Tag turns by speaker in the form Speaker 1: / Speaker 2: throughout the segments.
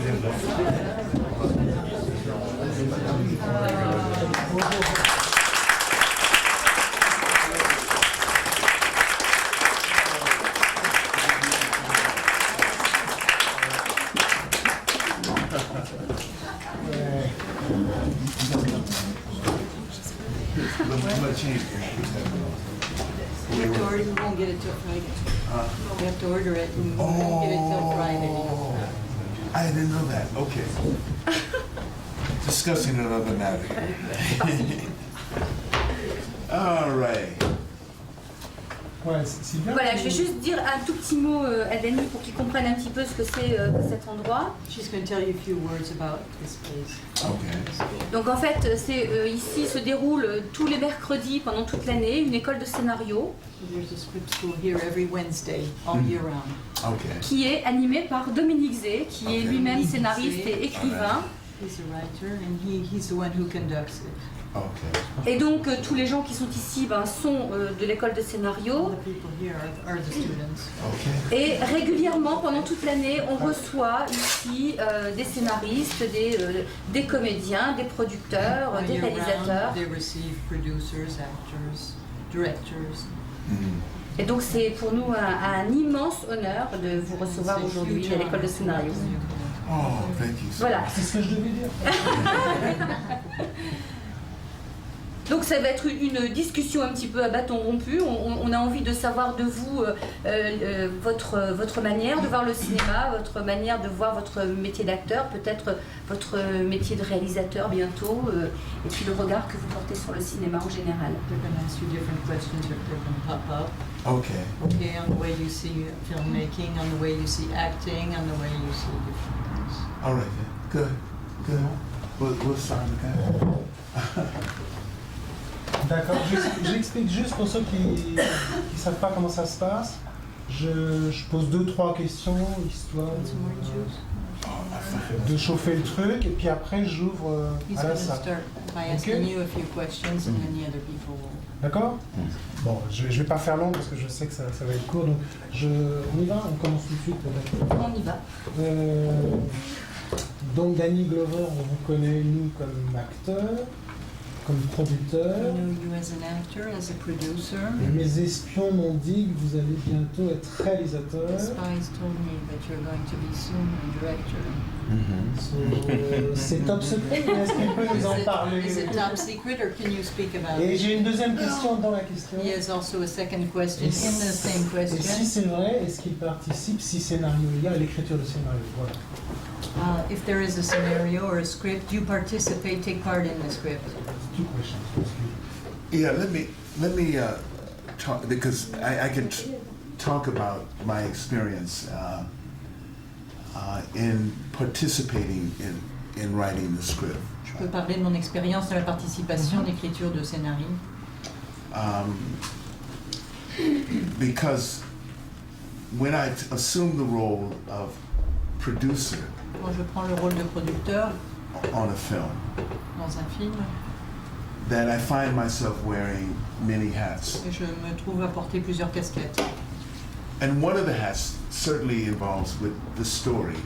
Speaker 1: We won't get it till Friday. We have to order it and we won't get it till Friday.
Speaker 2: I didn't know that. Okay. Discussing another matter. All right.
Speaker 3: Ouais, c'est bien.
Speaker 4: Voilà, je vais juste dire un tout petit mot à Dany pour qu'il comprenne un petit peu ce que c'est cet endroit.
Speaker 1: She's going to tell you a few words about this place.
Speaker 2: Okay.
Speaker 4: Donc en fait, ici se déroule tous les mercredis pendant toute l'année une école de scénario.
Speaker 1: So there's a script school here every Wednesday, all year round.
Speaker 2: Okay.
Speaker 4: Qui est animée par Dominique Zé, qui est lui-même scénariste et écrivain.
Speaker 1: He's a writer and he's the one who conducts it.
Speaker 2: Okay.
Speaker 4: Et donc tous les gens qui sont ici sont de l'école de scénario.
Speaker 1: All the people here are the students.
Speaker 2: Okay.
Speaker 4: Et régulièrement, pendant toute l'année, on reçoit ici des scénaristes, des comédiens, des producteurs,
Speaker 1: All
Speaker 4: des
Speaker 1: year
Speaker 4: réalisateurs.
Speaker 1: round, they receive producers, actors, directors.
Speaker 4: Et donc c'est pour nous un immense honneur de vous recevoir aujourd'hui à l'école de scénario.
Speaker 2: Oh, thank you.
Speaker 4: Voilà.
Speaker 3: C'est ce que je devais dire.
Speaker 4: Donc ça va être une discussion un petit peu à bâton rompu. On a envie de savoir de vous votre manière de voir le cinéma, votre manière de voir votre métier d'acteur, peut-être votre métier de réalisateur bientôt, et puis le regard que vous portez sur le cinéma en général.
Speaker 1: They're going to ask you different questions if they're going to pop up.
Speaker 2: Okay.
Speaker 1: Okay, on the way you see filmmaking, on the way you see acting, on the way you see different things.
Speaker 2: All right. Then. Good. We'll start with that.
Speaker 3: D'accord, j'explique juste pour ceux qui ne savent pas comment ça se passe. Je pose 2-3 questions, histoire de chauffer le truc, et puis après j'ouvre
Speaker 1: He's
Speaker 3: à
Speaker 1: going
Speaker 3: la
Speaker 1: to
Speaker 3: salle.
Speaker 1: start by asking you a few questions and then the other people will.
Speaker 3: D'accord? Bon, je ne vais pas faire long parce que je sais que ça va être court, donc on y va, on commence tout de suite peut-être.
Speaker 4: On y va.
Speaker 3: Donc Danny Glover, on vous connaît nous comme acteur, comme producteur.
Speaker 1: I know you as an actor, as a producer.
Speaker 3: Mes espions m'ont dit que vous allez bientôt être réalisateur.
Speaker 1: The spies told me that you're going to be soon a director.
Speaker 3: C'est top secret, mais est-ce qu'il peut nous en parler?
Speaker 1: Is it top secret or can you speak about
Speaker 3: Et
Speaker 1: it?
Speaker 3: j'ai une deuxième question dans la question.
Speaker 1: He has also a second question in the same
Speaker 3: Et si
Speaker 1: question.
Speaker 3: c'est vrai, est-ce qu'il participe, si scénario il y a, à l'écriture de scénario? Voilà.
Speaker 1: If there is a scenario or a script, you participate, take part in the script.
Speaker 3: Two questions.
Speaker 2: Yeah. Let me talk because I can talk about my experience in participating in writing the script.
Speaker 1: Je peux parler de mon expérience dans la participation d'écriture de scénario.
Speaker 2: Because when I assumed the role of producer
Speaker 1: Quand je prends le rôle de producteur
Speaker 2: on a film,
Speaker 1: dans un film,
Speaker 2: that I find myself wearing many hats.
Speaker 1: je me trouve à porter plusieurs casquettes.
Speaker 2: And one of the hats certainly involves with the story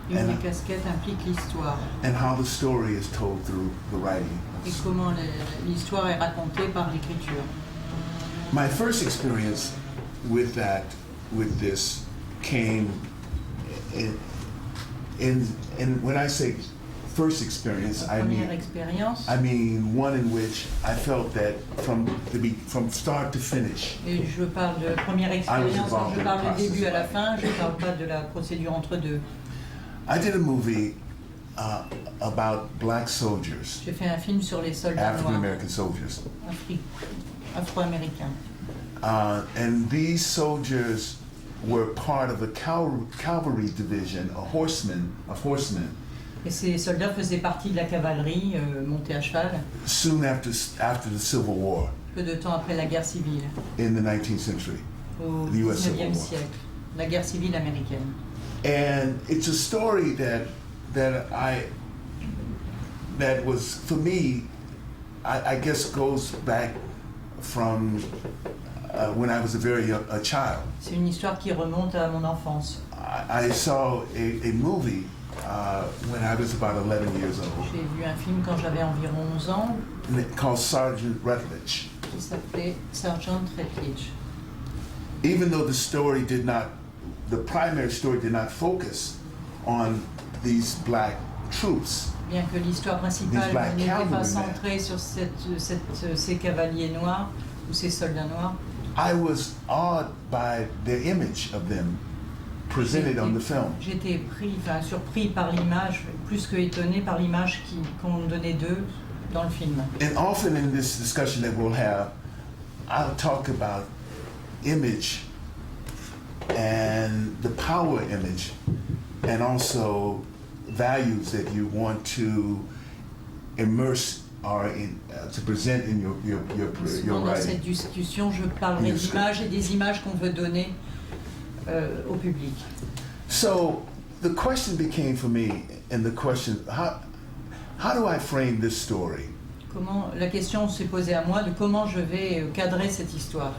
Speaker 1: Une des casquettes implique l'histoire
Speaker 2: and how the story is told through the writing.
Speaker 1: et comment l'histoire est racontée par l'écriture.
Speaker 2: My first experience with this came in when I say first experience, I
Speaker 1: Première expérience,
Speaker 2: mean one in which I felt that from start to finish,
Speaker 1: et je parle de première expérience, quand je parle du début à la fin, je ne parle pas de la procédure entre deux.
Speaker 2: I did a movie about black soldiers,
Speaker 1: J'ai fait un film sur les soldats
Speaker 2: African
Speaker 1: noirs
Speaker 2: American soldiers,
Speaker 1: afro-américains.
Speaker 2: and these soldiers were part of a cavalry division, a horsemen.
Speaker 1: Et ces soldats faisaient partie de la cavalerie montée à cheval,
Speaker 2: Soon after the Civil War
Speaker 1: peu de temps après la guerre civile,
Speaker 2: in the 19th century,
Speaker 1: au
Speaker 2: The US Civil
Speaker 1: 19e
Speaker 2: War.
Speaker 1: siècle, la guerre civile américaine.
Speaker 2: And it's a story that was, for me, I guess goes back from when I was a child.
Speaker 1: C'est une histoire qui remonte à mon enfance.
Speaker 2: I saw a movie when I was about 11 years old,
Speaker 1: J'ai vu un film quand j'avais environ 11 ans
Speaker 2: called Sergeant Rutledge.
Speaker 1: qui s'appelait Sergeant Rutledge.
Speaker 2: Even though the primary story did not focus on these black troops,
Speaker 1: Bien que l'histoire principale
Speaker 2: These black
Speaker 1: n'était pas
Speaker 2: cavalrymen.
Speaker 1: centrée sur ces cavaliers noirs ou ces soldats noirs,
Speaker 2: I was awed by the image of them presented on the film.
Speaker 1: j'étais surpris par l'image, plus que étonné par l'image qu'on donnait d'eux dans le film.
Speaker 2: And often in this discussion that we'll have, I'll talk about image and the power image, and also values that you want to immerse or to present in your
Speaker 1: Souvent dans cette
Speaker 2: writing.
Speaker 1: discussion, je parlerai
Speaker 2: Yes.
Speaker 1: d'images et des images qu'on veut donner au public.
Speaker 2: So the question became for me, and the question, how do I frame this story?
Speaker 1: La question s'est posée à moi de comment je vais cadrer cette histoire.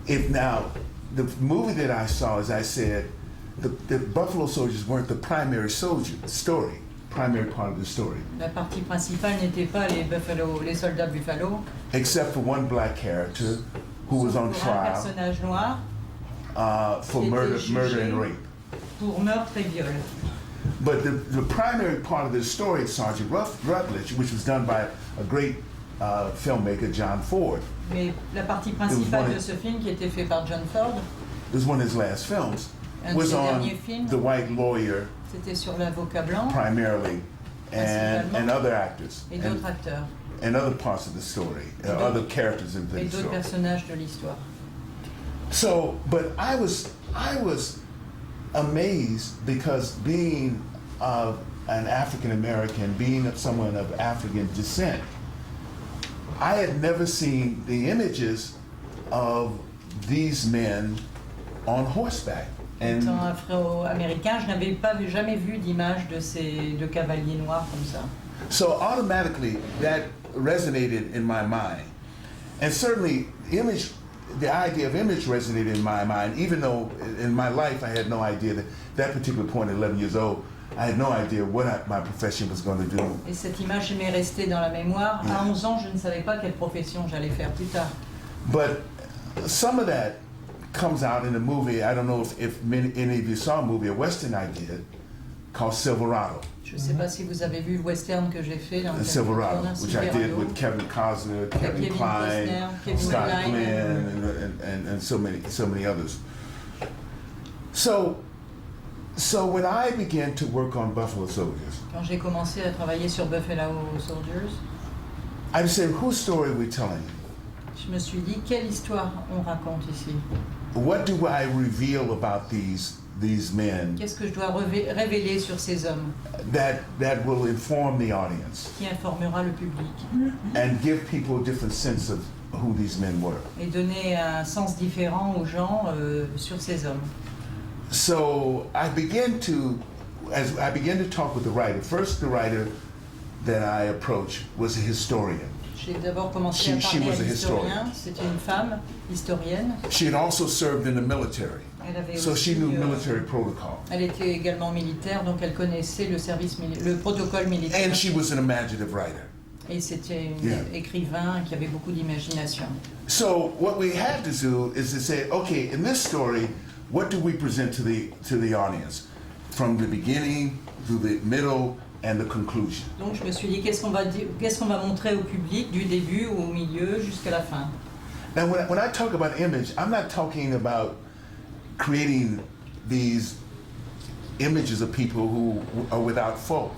Speaker 2: If now, the movie that I saw, as I said, the Buffalo Soldiers weren't the primary primary part of the story,
Speaker 1: La partie principale n'était pas les soldats Buffalo,
Speaker 2: except for one black character who was on
Speaker 1: pour un
Speaker 2: trial
Speaker 1: personnage noir
Speaker 2: for
Speaker 1: qui était
Speaker 2: murder
Speaker 1: jugé
Speaker 2: and rape.
Speaker 1: pour meurtre et viol.
Speaker 2: But the primary part of the story, Sergeant Rutledge, which was done by a great filmmaker, John Ford,
Speaker 1: Mais la partie principale
Speaker 2: one-
Speaker 1: de ce film, qui était fait par John Ford,
Speaker 2: it was one of his last films,
Speaker 1: un de
Speaker 2: was
Speaker 1: ses
Speaker 2: on
Speaker 1: derniers films,
Speaker 2: the white lawyer
Speaker 1: c'était sur l'avocat blanc
Speaker 2: primarily, and
Speaker 1: Principalement.
Speaker 2: other actors,
Speaker 1: et d'autres acteurs,
Speaker 2: and other parts of the story,
Speaker 1: d'autres-
Speaker 2: other characters in
Speaker 1: et
Speaker 2: the
Speaker 1: d'autres
Speaker 2: story.
Speaker 1: personnages de l'histoire.
Speaker 2: So, but I was amazed because being an African American, being someone of African descent, I had never seen the images of these men on horseback. And
Speaker 1: Étant afro-américain, je n'avais jamais vu d'image de cavaliers noirs comme ça.
Speaker 2: so automatically that resonated in my mind. And certainly the idea of image resonated in my mind, even though in my life I had no idea that particular point at 11 years old, I had no idea what my profession was going to do.
Speaker 1: Et cette image m'est restée dans la mémoire. À 11 ans, je ne savais pas quelle profession j'allais faire plus tard.
Speaker 2: But some of that comes out in the movie. I don't know if any of you saw a movie, a Western I did, called Silverado.
Speaker 1: Je ne sais pas si vous avez vu le western que j'ai fait dans le
Speaker 2: Silverado, which I did
Speaker 1: Silverado.
Speaker 2: with Kevin Costner, Kevin
Speaker 1: Kevin
Speaker 2: Kline,
Speaker 1: Costner, Kevin
Speaker 2: Scott
Speaker 1: Kline.
Speaker 2: Glenn, and so many others. So when I began to work on Buffalo Soldiers,
Speaker 1: Quand j'ai commencé à travailler sur Buffalo Soldiers,
Speaker 2: I said, whose story are we telling?
Speaker 1: je me suis dit, quelle histoire on raconte ici?
Speaker 2: What do I reveal about these men
Speaker 1: Qu'est-ce que je dois révéler sur ces hommes
Speaker 2: that will inform the audience
Speaker 1: qui informera le public
Speaker 2: and give people a different sense of who these men were?
Speaker 1: et donner un sens différent aux gens sur ces hommes?
Speaker 2: So as I began to talk with the writer, first the writer that I approached was a historian.
Speaker 1: J'ai d'abord commencé à
Speaker 2: She
Speaker 1: parler
Speaker 2: was
Speaker 1: à
Speaker 2: a
Speaker 1: l'historien. C'était une femme historienne.
Speaker 2: She had also served in the military,
Speaker 1: Elle avait
Speaker 2: so she
Speaker 1: aussi,
Speaker 2: knew military protocol.
Speaker 1: elle était également militaire, donc elle connaissait le protocole militaire.
Speaker 2: And she was an imaginative writer.
Speaker 1: Et c'était une
Speaker 2: Yeah.
Speaker 1: écrivain qui avait beaucoup d'imagination.
Speaker 2: So what we had to do is to say, okay, in this story, what do we present to the audience, from the beginning through the middle and the conclusion?
Speaker 1: Donc je me suis dit, qu'est-ce qu'on va montrer au public du début au milieu jusqu'à la fin?
Speaker 2: Now, when I talk about image, I'm not talking about creating these images of people who are without fault.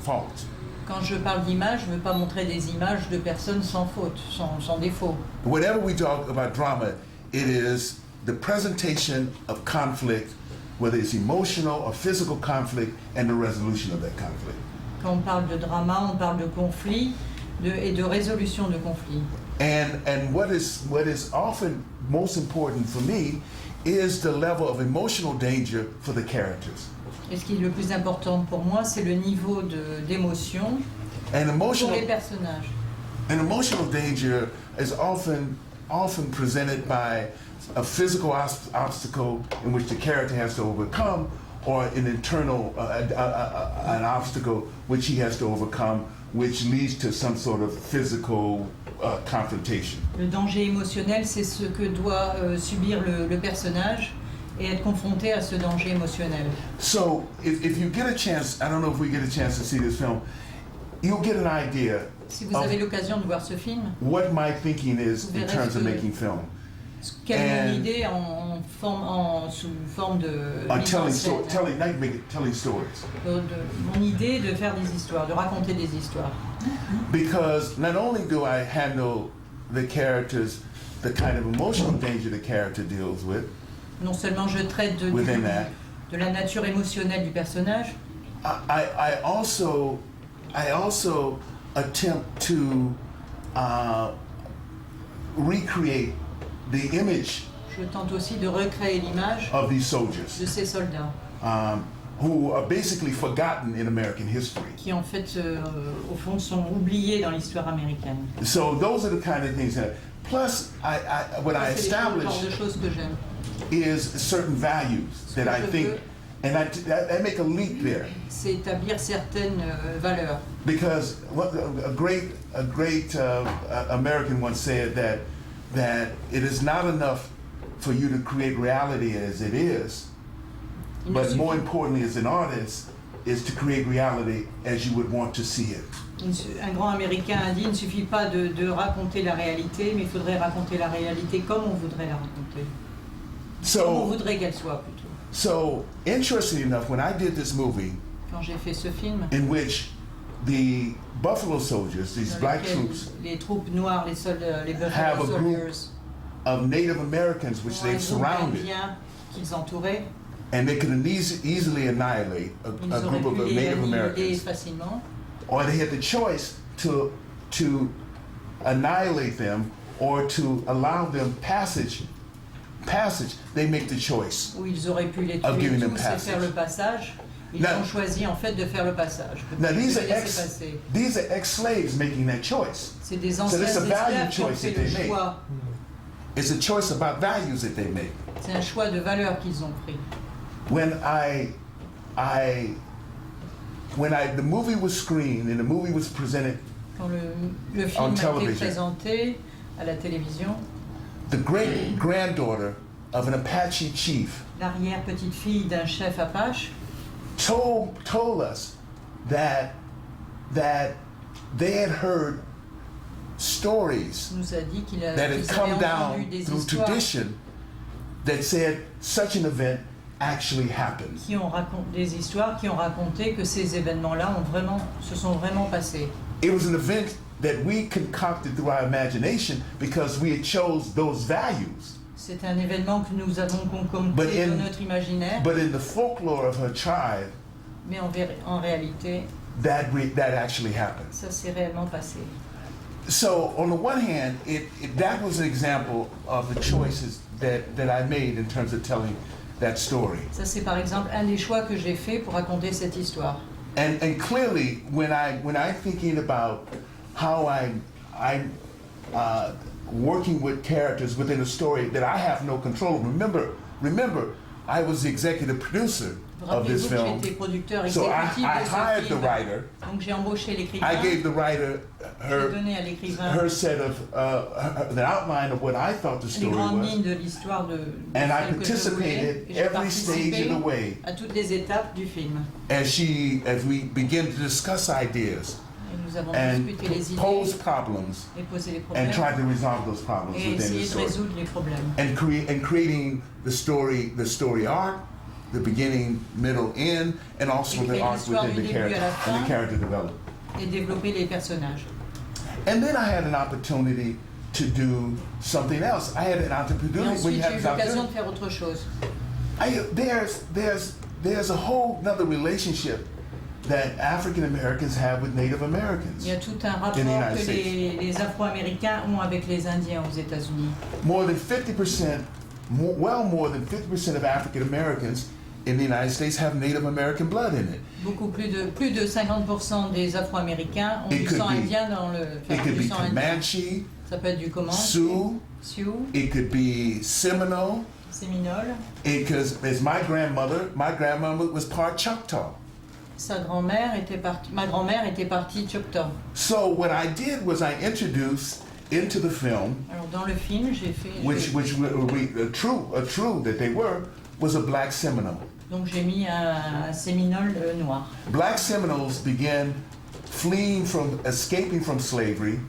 Speaker 1: Quand je parle d'image, je ne veux pas montrer des images de personnes sans faute, sans défaut.
Speaker 2: Whenever we talk about drama, it is the presentation of conflict, whether it's emotional or physical conflict, and the resolution of that conflict.
Speaker 1: Quand on parle de drama, on parle de conflit et de résolution de conflit.
Speaker 2: And what is often most important for me is the level of emotional danger for the characters.
Speaker 1: Et ce qui est le plus important pour moi, c'est le niveau d'émotion
Speaker 2: And
Speaker 1: pour
Speaker 2: emotional
Speaker 1: les personnages.
Speaker 2: And emotional danger is often presented by a physical obstacle in which the character has to overcome, or an internal, an obstacle which he has to overcome, which leads to some sort of physical confrontation.
Speaker 1: Le danger émotionnel, c'est ce que doit subir le personnage et être confronté à ce danger émotionnel.
Speaker 2: So, if you get a chance, I don't know if we get a chance to see this film, you'll get an idea
Speaker 1: Si vous avez l'occasion de voir ce film,
Speaker 2: what my thinking is
Speaker 1: Vous
Speaker 2: in
Speaker 1: verrez
Speaker 2: terms of
Speaker 1: que-
Speaker 2: making film.
Speaker 1: quelle est mon
Speaker 2: And-
Speaker 1: idée sous forme de mise en
Speaker 2: Telling,
Speaker 1: scène,
Speaker 2: telling stories.
Speaker 1: mon idée de faire des histoires, de raconter des histoires.
Speaker 2: Because not only do I handle the characters, the kind of emotional danger the character deals with,
Speaker 1: Non seulement je traite
Speaker 2: Within that.
Speaker 1: de la nature émotionnelle du personnage,
Speaker 2: I also attempt to recreate the image
Speaker 1: je tente aussi de recréer l'image
Speaker 2: of these soldiers
Speaker 1: de ces soldats
Speaker 2: who are basically forgotten in American history.
Speaker 1: qui en fait, au fond, sont oubliés dans l'histoire américaine.
Speaker 2: So those are the kind of things that. Plus, what I
Speaker 1: C'est le genre
Speaker 2: establish
Speaker 1: de choses que j'aime.
Speaker 2: is certain values that I think, and I make a leap there.
Speaker 1: C'est établir certaines valeurs.
Speaker 2: Because a great American once said that it is not enough for you to create reality as it is,
Speaker 1: Il ne
Speaker 2: but
Speaker 1: suffit-
Speaker 2: more importantly as an artist is to create reality as you would want to see it.
Speaker 1: Un grand Américain a dit, il ne suffit pas de raconter la réalité, mais il faudrait raconter la réalité comme on voudrait la raconter. Comme on
Speaker 2: So,
Speaker 1: voudrait qu'elle soit, plutôt.
Speaker 2: so interesting enough, when I did this movie
Speaker 1: Quand j'ai fait ce film,
Speaker 2: in which the Buffalo soldiers, these
Speaker 1: dans
Speaker 2: black
Speaker 1: lequel
Speaker 2: troops
Speaker 1: les troupes noires, les soldats, les
Speaker 2: Have
Speaker 1: Buffalo
Speaker 2: a group
Speaker 1: Soldiers,
Speaker 2: of Native Americans which
Speaker 1: ont un
Speaker 2: they've
Speaker 1: groupe
Speaker 2: surrounded,
Speaker 1: d'Indiens qu'ils entouraient,
Speaker 2: and they could easily annihilate
Speaker 1: ils
Speaker 2: a
Speaker 1: auraient
Speaker 2: group
Speaker 1: pu
Speaker 2: of
Speaker 1: les
Speaker 2: Native
Speaker 1: annihiler
Speaker 2: Americans.
Speaker 1: facilement,
Speaker 2: Or they had the choice to annihilate them or to allow them passage. They make the choice.
Speaker 1: ou ils auraient pu les
Speaker 2: Of
Speaker 1: tuer
Speaker 2: giving them
Speaker 1: tous et
Speaker 2: passage.
Speaker 1: faire le passage. Ils
Speaker 2: Now-
Speaker 1: ont choisi en fait de faire le passage,
Speaker 2: Now
Speaker 1: de
Speaker 2: these
Speaker 1: les
Speaker 2: are
Speaker 1: laisser passer.
Speaker 2: ex-slaves making that choice.
Speaker 1: C'est des
Speaker 2: So
Speaker 1: anciens
Speaker 2: it's a value
Speaker 1: esclaves qui ont
Speaker 2: choice
Speaker 1: fait
Speaker 2: that
Speaker 1: le
Speaker 2: they make.
Speaker 1: choix.
Speaker 2: It's a choice about values that they make.
Speaker 1: C'est un choix de valeur qu'ils ont pris.
Speaker 2: When the movie was screened and the movie was presented,
Speaker 1: Quand le
Speaker 2: On
Speaker 1: film a été
Speaker 2: television.
Speaker 1: présenté à la télévision,
Speaker 2: the great granddaughter of an Apache chief
Speaker 1: l'arrière-petite-fille d'un chef Apache
Speaker 2: told us that they had heard stories
Speaker 1: nous a dit qu'ils
Speaker 2: that had
Speaker 1: avaient
Speaker 2: come
Speaker 1: entendu
Speaker 2: down
Speaker 1: des
Speaker 2: through
Speaker 1: histoires
Speaker 2: tradition that said such an event actually happened.
Speaker 1: qui ont raconté que ces événements-là se sont vraiment passés.
Speaker 2: It was an event that we concocted through our imagination because we had chose those values.
Speaker 1: C'est un événement que nous avons
Speaker 2: But
Speaker 1: concocté
Speaker 2: in-
Speaker 1: dans notre imaginaire,
Speaker 2: But in the folklore of her tribe,
Speaker 1: mais en réalité,
Speaker 2: that actually happened.
Speaker 1: ça s'est réellement passé.
Speaker 2: So on the one hand, that was an example of the choices that I made in terms of telling that story.
Speaker 1: Ça, c'est par exemple un des choix que j'ai fait pour raconter cette histoire.
Speaker 2: And clearly, when I'm thinking about how I'm working with characters within a story that I have no control. Remember, I was the executive producer of this
Speaker 1: Rappelez-vous que
Speaker 2: film.
Speaker 1: j'étais producteur
Speaker 2: So
Speaker 1: exécutif
Speaker 2: I
Speaker 1: de ce
Speaker 2: hired the
Speaker 1: film.
Speaker 2: writer.
Speaker 1: Donc j'ai embauché l'écrivain.
Speaker 2: I gave the writer
Speaker 1: J'ai donné à l'écrivain
Speaker 2: her set of the outline of what I thought the
Speaker 1: les
Speaker 2: story
Speaker 1: grandes
Speaker 2: was,
Speaker 1: lignes de l'histoire de
Speaker 2: and I
Speaker 1: celle que je voulais.
Speaker 2: participated
Speaker 1: Et j'ai
Speaker 2: every stage
Speaker 1: participé
Speaker 2: of the way
Speaker 1: à toutes les étapes du film.
Speaker 2: as we begin to discuss ideas
Speaker 1: Et nous avons
Speaker 2: and
Speaker 1: discuté les idées
Speaker 2: pose problems
Speaker 1: et posé les
Speaker 2: and
Speaker 1: problèmes
Speaker 2: try to resolve those problems
Speaker 1: et
Speaker 2: within the
Speaker 1: essayer de
Speaker 2: story.
Speaker 1: résoudre les problèmes.
Speaker 2: And creating the story arc, the beginning, middle, end, and also
Speaker 1: Et
Speaker 2: the
Speaker 1: créer
Speaker 2: arc
Speaker 1: l'histoire
Speaker 2: within
Speaker 1: du
Speaker 2: the
Speaker 1: début à
Speaker 2: character
Speaker 1: la
Speaker 2: and the
Speaker 1: fin.
Speaker 2: character development.
Speaker 1: Et développer les personnages.
Speaker 2: And then I had an opportunity to do something else. I had an
Speaker 1: Et
Speaker 2: opportunity when
Speaker 1: ensuite,
Speaker 2: you
Speaker 1: j'ai
Speaker 2: have
Speaker 1: eu
Speaker 2: this
Speaker 1: l'occasion
Speaker 2: opportunity.
Speaker 1: de faire autre chose.
Speaker 2: There's a whole other relationship that African Americans have with Native Americans.
Speaker 1: Il y a tout un rapport
Speaker 2: In the United
Speaker 1: que
Speaker 2: States.
Speaker 1: les Afro-Américains ont avec les Indiens aux États-Unis.
Speaker 2: More than 50%, more than 50% of African Americans in the United States have Native American blood in it.
Speaker 1: Beaucoup plus de 50% des Afro-Américains ont
Speaker 2: It
Speaker 1: du
Speaker 2: could
Speaker 1: sang
Speaker 2: be-
Speaker 1: indien dans le.
Speaker 2: It could
Speaker 1: du
Speaker 2: be
Speaker 1: sang indien.
Speaker 2: Comanche,
Speaker 1: Ça peut être du Comanche,
Speaker 2: Sioux,
Speaker 1: Sioux,
Speaker 2: it could be Seminole,
Speaker 1: Séminole.
Speaker 2: Because as my grandmother was part Choctaw.
Speaker 1: Sa grand-mère était partie, ma grand-mère était partie Choctaw.
Speaker 2: So what I did was I introduced into the film,
Speaker 1: Alors dans le film, j'ai fait.
Speaker 2: which true that they were, was a black Seminole.
Speaker 1: Donc j'ai mis un Séminole noir.
Speaker 2: Black Seminoles began escaping from slavery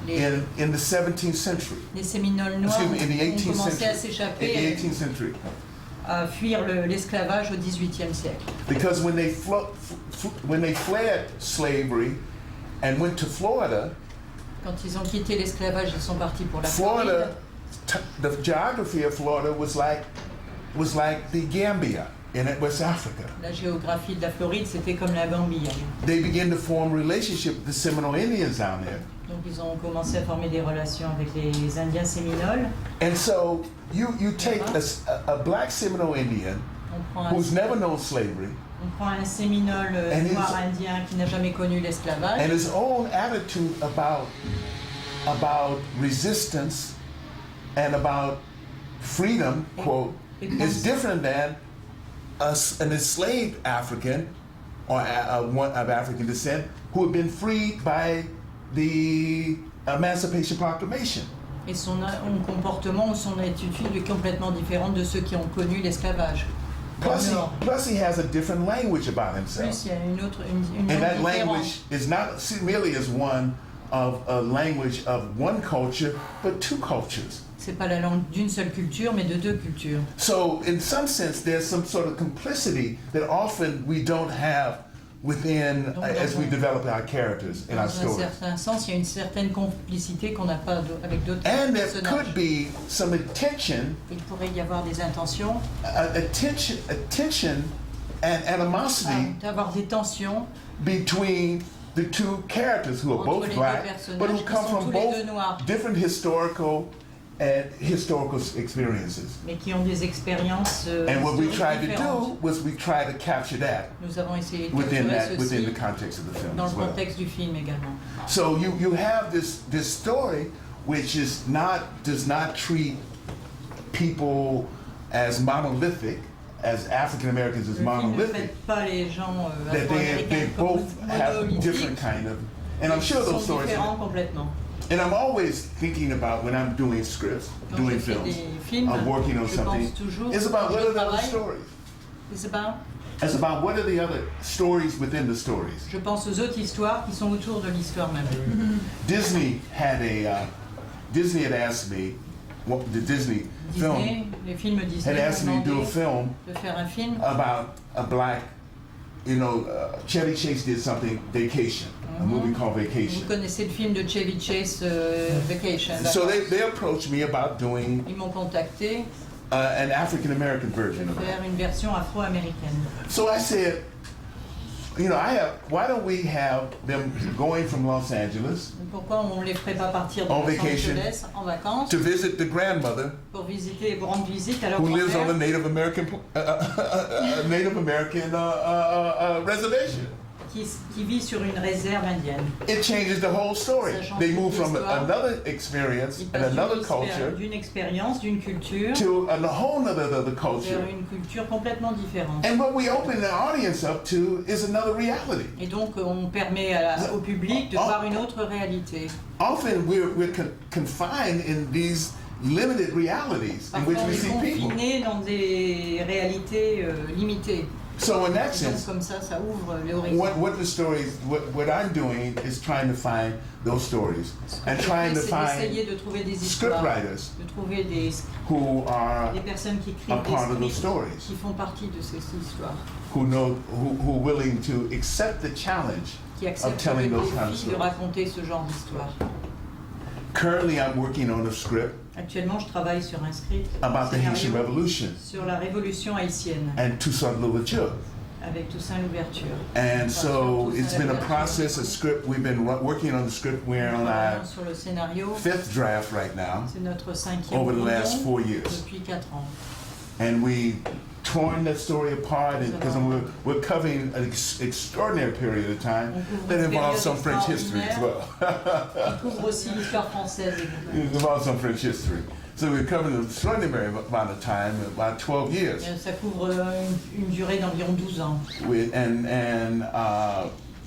Speaker 2: in the 17th century.
Speaker 1: Les Séminoles noirs
Speaker 2: Excuse me, in the
Speaker 1: ont
Speaker 2: 18th
Speaker 1: commencé à
Speaker 2: century.
Speaker 1: s'échapper,
Speaker 2: In the 18th century.
Speaker 1: à fuir l'esclavage au XVIIIe siècle.
Speaker 2: Because when they fled slavery and went to Florida,
Speaker 1: Quand ils ont quitté l'esclavage, ils sont partis pour la Floride.
Speaker 2: the geography of Florida was like the Gambia in West Africa.
Speaker 1: La géographie de la Floride, c'était comme la Gambie.
Speaker 2: They began to form relationship with the Seminole Indians down there.
Speaker 1: Donc ils ont commencé à former des relations avec les Indiens Séminoles.
Speaker 2: And so you take a black Seminole Indian who's never known slavery,
Speaker 1: On prend un Séminole noir indien qui n'a jamais connu l'esclavage.
Speaker 2: and his own attitude about resistance and about freedom, quote, is different than an enslaved African or one of African descent who had been freed by the Emancipation Proclamation.
Speaker 1: Et son comportement ou son attitude est complètement différente de ceux qui ont connu l'esclavage.
Speaker 2: Plus he has a different language about himself.
Speaker 1: Plus, il y a une
Speaker 2: And
Speaker 1: langue
Speaker 2: that
Speaker 1: différente.
Speaker 2: language is not merely as one of a language of one culture, but two cultures.
Speaker 1: C'est pas la langue d'une seule culture, mais de deux cultures.
Speaker 2: So in some sense, there's some sort of complicity that often we don't have within as we develop our characters in our
Speaker 1: Dans un
Speaker 2: stories.
Speaker 1: certain sens, il y a une certaine complicité qu'on n'a pas avec d'autres
Speaker 2: And there
Speaker 1: personnages.
Speaker 2: could be some intention,
Speaker 1: Il pourrait y avoir des intentions,
Speaker 2: attention and animosity
Speaker 1: d'avoir des tensions
Speaker 2: between the two characters who are
Speaker 1: entre
Speaker 2: both
Speaker 1: les deux
Speaker 2: black,
Speaker 1: personnages
Speaker 2: but who
Speaker 1: qui
Speaker 2: come
Speaker 1: sont
Speaker 2: from
Speaker 1: tous les deux noirs,
Speaker 2: both different historical experiences.
Speaker 1: mais qui ont des expériences
Speaker 2: And what we
Speaker 1: historiques
Speaker 2: tried to
Speaker 1: différentes.
Speaker 2: do was we tried to capture that
Speaker 1: Nous avons essayé de
Speaker 2: within
Speaker 1: capturer
Speaker 2: the
Speaker 1: ceci
Speaker 2: context of the film
Speaker 1: dans
Speaker 2: as
Speaker 1: le
Speaker 2: well.
Speaker 1: contexte du film également.
Speaker 2: So you have this story which does not treat people as monolithic, as African Americans as
Speaker 1: Le film ne
Speaker 2: monolithic.
Speaker 1: traite pas les gens
Speaker 2: That they
Speaker 1: afro-américains comme
Speaker 2: both have different
Speaker 1: monolithiques.
Speaker 2: kind of, and I'm sure
Speaker 1: Ils
Speaker 2: those
Speaker 1: sont
Speaker 2: stories.
Speaker 1: différents complètement.
Speaker 2: And I'm always thinking about when I'm doing scripts,
Speaker 1: Quand
Speaker 2: doing
Speaker 1: je fais
Speaker 2: films,
Speaker 1: des films,
Speaker 2: I'm working on
Speaker 1: je
Speaker 2: something.
Speaker 1: pense toujours
Speaker 2: It's about
Speaker 1: quand
Speaker 2: what
Speaker 1: je
Speaker 2: are the other
Speaker 1: travaille,
Speaker 2: stories.
Speaker 1: it's about-
Speaker 2: It's about what are the other stories within the stories.
Speaker 1: Je pense aux autres histoires qui sont autour de l'histoire même.
Speaker 2: Disney had asked me, the Disney film
Speaker 1: Disney, les films Disney
Speaker 2: had asked me
Speaker 1: m'ont
Speaker 2: to do a
Speaker 1: demandé
Speaker 2: film
Speaker 1: de faire un film
Speaker 2: about a black, Chevy Chase did something, Vacation, a movie called
Speaker 1: Vous
Speaker 2: Vacation.
Speaker 1: connaissez le film de Chevy Chase, Vacation.
Speaker 2: So
Speaker 1: d'accord.
Speaker 2: they approached me about doing
Speaker 1: Ils m'ont contacté
Speaker 2: an African American
Speaker 1: de
Speaker 2: version of it.
Speaker 1: faire une version afro-américaine.
Speaker 2: So I said, why don't we have them going from Los Angeles
Speaker 1: Pourquoi on ne les ferait pas partir de
Speaker 2: On
Speaker 1: Los
Speaker 2: vacation.
Speaker 1: Angeles en vacances
Speaker 2: to visit the grandmother
Speaker 1: pour rendre visite à leur
Speaker 2: who lives on a
Speaker 1: grand-père
Speaker 2: Native American reservation?
Speaker 1: qui vit sur une réserve indienne.
Speaker 2: It changes the whole story.
Speaker 1: Ça change
Speaker 2: They
Speaker 1: toute
Speaker 2: move from
Speaker 1: l'histoire.
Speaker 2: another experience
Speaker 1: Ils
Speaker 2: and
Speaker 1: passent
Speaker 2: another culture
Speaker 1: d'une expérience, d'une culture,
Speaker 2: to a whole other
Speaker 1: vers
Speaker 2: culture.
Speaker 1: une culture complètement différente.
Speaker 2: And what we open the audience up to is another reality.
Speaker 1: Et donc on permet au public de voir une autre réalité.
Speaker 2: Often we're confined in these limited realities in
Speaker 1: Parfois
Speaker 2: which
Speaker 1: on
Speaker 2: we
Speaker 1: est
Speaker 2: see people.
Speaker 1: confiné dans des réalités limitées.
Speaker 2: So in that
Speaker 1: Donc
Speaker 2: sense,
Speaker 1: comme ça ouvre les horizons.
Speaker 2: what I'm doing is trying to find those stories and trying to
Speaker 1: C'est
Speaker 2: find
Speaker 1: d'essayer de trouver des histoires,
Speaker 2: scriptwriters
Speaker 1: de trouver des
Speaker 2: who are
Speaker 1: personnes qui
Speaker 2: a
Speaker 1: écrivent
Speaker 2: part of
Speaker 1: des
Speaker 2: those
Speaker 1: scripts
Speaker 2: stories,
Speaker 1: qui font partie de ces histoires,
Speaker 2: who are willing to accept the challenge
Speaker 1: qui
Speaker 2: of
Speaker 1: acceptent
Speaker 2: telling
Speaker 1: le
Speaker 2: those kind of
Speaker 1: défi de
Speaker 2: stories.
Speaker 1: raconter ce genre d'histoire.
Speaker 2: Currently, I'm working on a script
Speaker 1: Actuellement, je travaille sur un script
Speaker 2: about the Haitian
Speaker 1: scénario
Speaker 2: Revolution
Speaker 1: sur la révolution haïtienne
Speaker 2: and Toussaint Louverture.
Speaker 1: avec Toussaint Louverture.
Speaker 2: And so
Speaker 1: Toussaint
Speaker 2: it's been a
Speaker 1: Louverture.
Speaker 2: process, a script. We've been working on the script. We're on our
Speaker 1: Sur le scénario,
Speaker 2: 5th draft right now
Speaker 1: c'est notre 5e
Speaker 2: over the last
Speaker 1: volume
Speaker 2: 4 years.
Speaker 1: depuis 4 ans.
Speaker 2: And we torn that story apart because we're covering an extraordinary period of time that involves some French history as well.
Speaker 1: Il couvre aussi l'histoire française.
Speaker 2: It involves some French history. So we're covering an extraordinary amount of time, about 12 years.
Speaker 1: Ça couvre une durée d'environ 12 ans.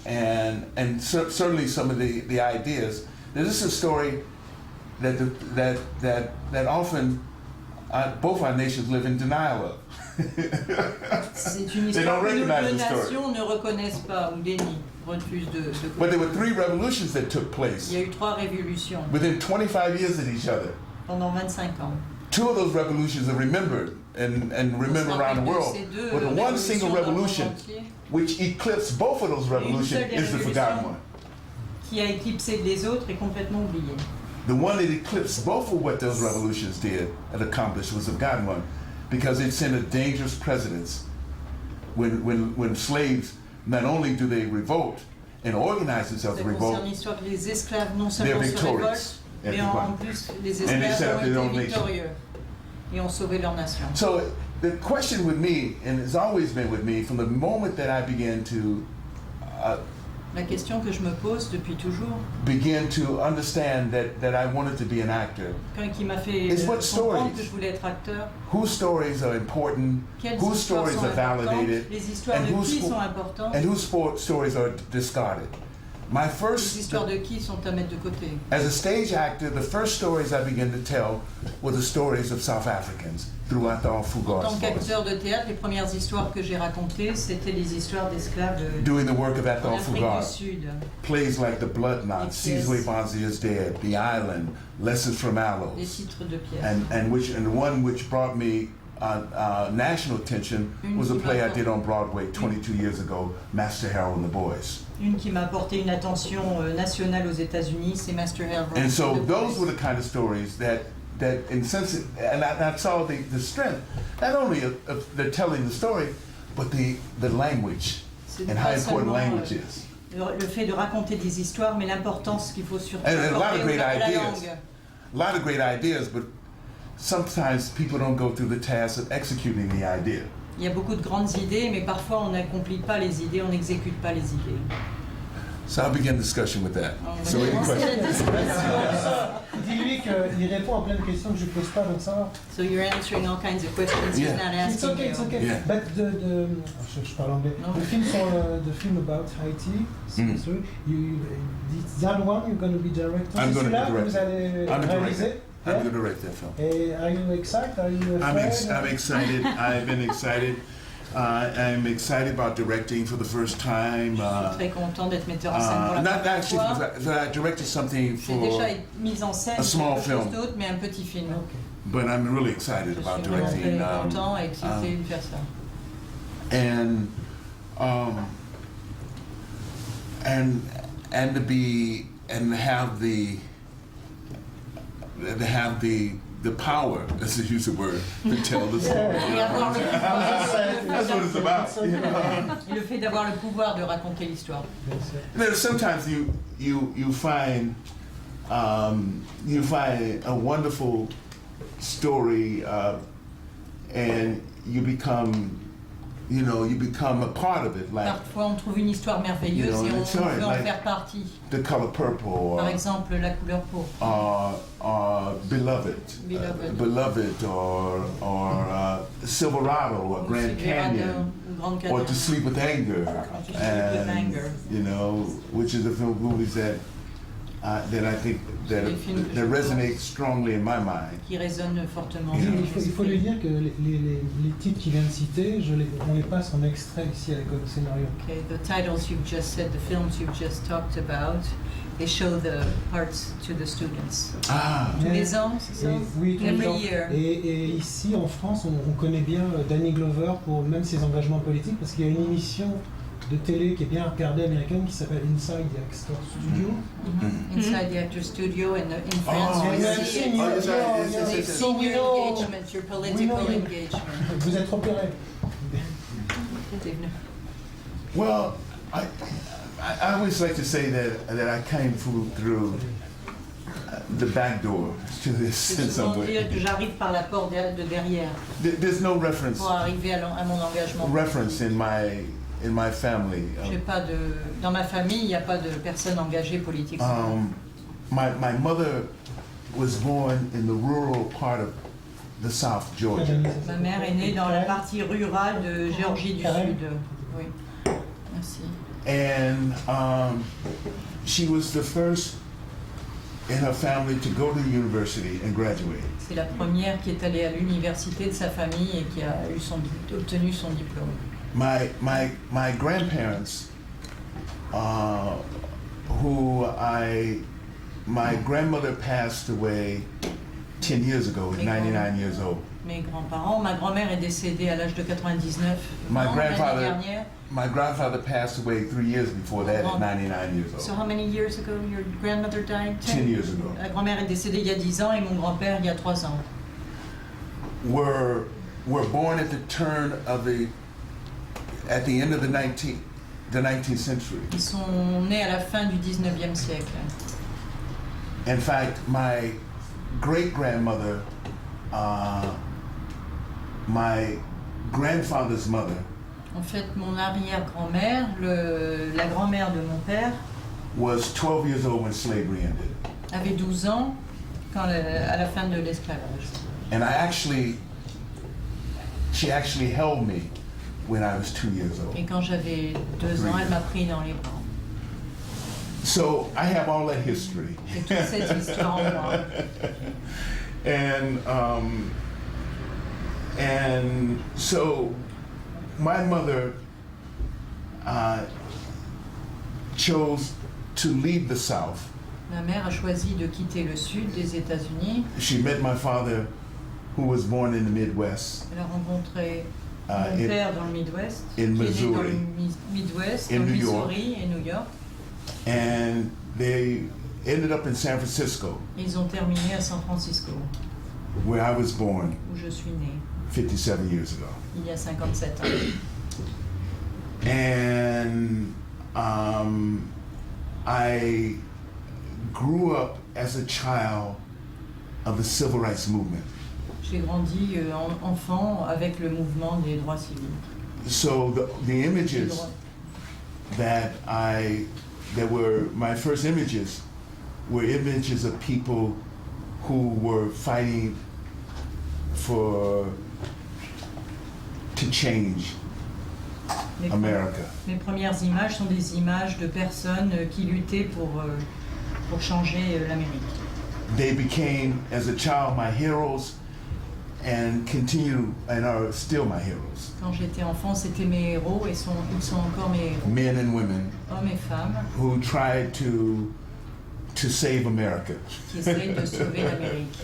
Speaker 2: And certainly some of the ideas. This is a story that often both our nations live in denial of.
Speaker 1: C'est une histoire que nos deux nations ne reconnaissent pas ou dénient, refusent de
Speaker 2: But there were 3 revolutions that took place.
Speaker 1: Il y a eu 3 révolutions
Speaker 2: Within 25 years of each other.
Speaker 1: pendant 25 ans.
Speaker 2: 2 of those revolutions are remembered and remembered around the world. But the one single revolution which eclipsed both of those revolutions is the forgotten one.
Speaker 1: Qui a éclipsé les autres et complètement oublié.
Speaker 2: The one that eclipsed both of what those revolutions did and accomplished was the forgotten one, because it sent a dangerous precedence. When slaves, not only do they revolt and organize themselves to revolt,
Speaker 1: l'histoire que les esclaves non
Speaker 2: they're
Speaker 1: seulement se
Speaker 2: victorious.
Speaker 1: révoltent, mais en plus les esclaves ont été victorieux et ont sauvé leur nation.
Speaker 2: So the question with me, and it's always been with me, from the moment that I began to
Speaker 1: La question que je me pose depuis toujours,
Speaker 2: understand that I wanted to be an actor.
Speaker 1: Qui m'a fait comprendre que je voulais être acteur.
Speaker 2: Whose stories are important? Whose stories are validated?
Speaker 1: Les histoires de qui sont importantes?
Speaker 2: And whose stories are discarded? My first.
Speaker 1: Les histoires de qui sont à mettre de côté?
Speaker 2: As a stage actor, the first stories I began to tell were the stories of South Africans through Arthur Fugard's.
Speaker 1: En tant qu'acteur de théâtre, les premières histoires que j'ai racontées, c'était les histoires d'esclaves
Speaker 2: doing the work of Arthur Fugard.
Speaker 1: Sud.
Speaker 2: Plays like The Blood Knot, Caesar Bonzi is Dead, The Island, Lessons from Aloes.
Speaker 1: Des titres de pièces.
Speaker 2: And the one which brought me national attention was a play I did on Broadway 22 years ago, Master Harold and the Boys.
Speaker 1: Une qui m'a apporté une attention nationale aux États-Unis, c'est Master Harold.
Speaker 2: And so those were the kind of stories that in sense, and I saw the strength, not only of the telling the story, but the language and how important language is.
Speaker 1: Le fait de raconter des histoires, mais l'importance qu'il faut surtout
Speaker 2: and a lot of great
Speaker 1: la
Speaker 2: ideas,
Speaker 1: langue.
Speaker 2: A lot of great ideas, but sometimes people don't go through the task of executing the idea.
Speaker 1: Il y a beaucoup de grandes idées, mais parfois on n'accomplit pas les idées, on n'exécute pas les idées.
Speaker 2: So I'll begin discussion with that. So any questions?
Speaker 3: Dis-lui qu'il répond à plein de questions que je ne pose pas, donc ça va.
Speaker 1: So you're answering all kinds of questions he's not asking
Speaker 3: It's okay.
Speaker 2: Yeah.
Speaker 3: But je parle anglais.
Speaker 1: No.
Speaker 3: The film about Haiti, that one you're going to be directing.
Speaker 2: I'm going to
Speaker 3: direct.
Speaker 2: I'm
Speaker 3: Yeah?
Speaker 2: going to direct that film.
Speaker 3: Are you excited? Are you afraid?
Speaker 2: I'm excited. I've been excited. I'm excited about directing for the first time.
Speaker 1: Je suis très content d'être metteur en scène pour la
Speaker 2: Not
Speaker 1: première
Speaker 2: actually,
Speaker 1: fois.
Speaker 2: I directed something
Speaker 1: J'ai déjà
Speaker 2: for,
Speaker 1: mis en scène
Speaker 2: a small
Speaker 1: quelque chose
Speaker 2: film.
Speaker 1: d'autre, mais un petit film.
Speaker 3: Okay.
Speaker 2: but I'm really excited
Speaker 1: Je
Speaker 2: about
Speaker 1: suis vraiment
Speaker 2: directing.
Speaker 1: très content et excité de faire ça.
Speaker 2: And to be and have the power, let's just use the word, to tell the story.
Speaker 1: Et avoir le
Speaker 2: That's what it's about. You know?
Speaker 1: Et le fait d'avoir le pouvoir de raconter l'histoire.
Speaker 2: You know, sometimes you find a wonderful story and you become a part of it, like
Speaker 1: Parfois, on trouve une histoire merveilleuse et on veut en faire partie.
Speaker 2: The Color Purple,
Speaker 1: Par exemple, La couleur pourpre.
Speaker 2: Beloved, or Silverado, or Grand Canyon, or To Sleep with Anger, which is a film of movies that I think that resonate strongly in my mind.
Speaker 1: Qui résonne fortement.
Speaker 3: Il faut lui dire que les titres qu'il vient de citer, on les passe en extrait ici à l'école de scénario.
Speaker 1: Okay, the titles you've just said, the films you've just talked about, they show the parts to the students. Tous les ans, c'est ça?
Speaker 3: Oui,
Speaker 1: Every year.
Speaker 3: Et ici en France, on connaît bien Danny Glover pour même ses engagements politiques, parce qu'il y a une émission de télé qui est bien regardée américaine qui s'appelle Inside the Actor Studio.
Speaker 1: Inside the Actor Studio in France, your senior engagement, your political engagement.
Speaker 3: Vous êtes repéré.
Speaker 2: Well, I always like to say that I came through the back door to this in
Speaker 1: C'est
Speaker 2: some
Speaker 1: souvent
Speaker 2: way.
Speaker 1: dire que j'arrive par la porte de derrière
Speaker 2: There's no reference
Speaker 1: pour arriver à mon engagement.
Speaker 2: in my family.
Speaker 1: J'ai pas de, dans ma famille, il n'y a pas de personne engagée politiquement.
Speaker 2: My mother was born in the rural part of the South Georgia.
Speaker 1: Ma mère est née dans la partie rurale de Géorgie du Sud. Oui. Merci.
Speaker 2: And she was the first in her family to go to the university and graduate.
Speaker 1: C'est la première qui est allée à l'université de sa famille et qui a obtenu son diplôme.
Speaker 2: My grandparents, my grandmother passed away 10 years ago at 99 years old.
Speaker 1: Mes grands-parents, ma grand-mère est décédée à l'âge de 99 ans, l'année dernière.
Speaker 2: My grandfather passed away 3 years before that at 99 years old.
Speaker 1: So how many years ago your grandmother died?
Speaker 2: 10 years ago.
Speaker 1: La grand-mère est décédée il y a 10 ans et mon grand-père il y a 3 ans.
Speaker 2: Were born at the turn of at the end of the 19th century.
Speaker 1: Ils sont nés à la fin du 19e siècle.
Speaker 2: In fact, my great-grandmother, my grandfather's mother,
Speaker 1: En fait, mon arrière-grand-mère, la grand-mère de mon père,
Speaker 2: was 12 years old when slavery ended.
Speaker 1: avait 12 ans à la fin de l'esclavage.
Speaker 2: And she actually held me when I was 2 years old.
Speaker 1: Et quand j'avais 2 ans, elle m'a pris dans les bras.
Speaker 2: So I have all that history.
Speaker 1: J'ai toute cette histoire en moi.
Speaker 2: And so my mother chose to leave the South.
Speaker 1: Ma mère a choisi de quitter le sud des États-Unis.
Speaker 2: She met my father, who was born in the Midwest.
Speaker 1: Elle a rencontré mon père dans le Midwest,
Speaker 2: in
Speaker 1: qui est né
Speaker 2: Missouri.
Speaker 1: dans le Midwest,
Speaker 2: In
Speaker 1: dans le
Speaker 2: New York.
Speaker 1: Missouri et New York.
Speaker 2: And they ended up in San Francisco,
Speaker 1: Et ils ont terminé à San Francisco,
Speaker 2: where I was born
Speaker 1: où je suis née
Speaker 2: 57 years ago.
Speaker 1: il y a 57 ans.
Speaker 2: And I grew up as a child of the civil rights movement.
Speaker 1: J'ai grandi enfant avec le mouvement des droits civiques.
Speaker 2: So the
Speaker 1: Des
Speaker 2: images
Speaker 1: droits.
Speaker 2: that were my first images were images of people who were fighting to change
Speaker 1: Mes
Speaker 2: America.
Speaker 1: Mes premières images sont des images de personnes qui luttaient pour changer l'Amérique.
Speaker 2: They became, as a child, my heroes and continue and are still my heroes.
Speaker 1: Quand j'étais enfant, c'était mes héros et ils sont encore mes héros.
Speaker 2: Men and women
Speaker 1: Hommes et femmes
Speaker 2: who tried to save America.
Speaker 1: qui essayent de sauver l'Amérique.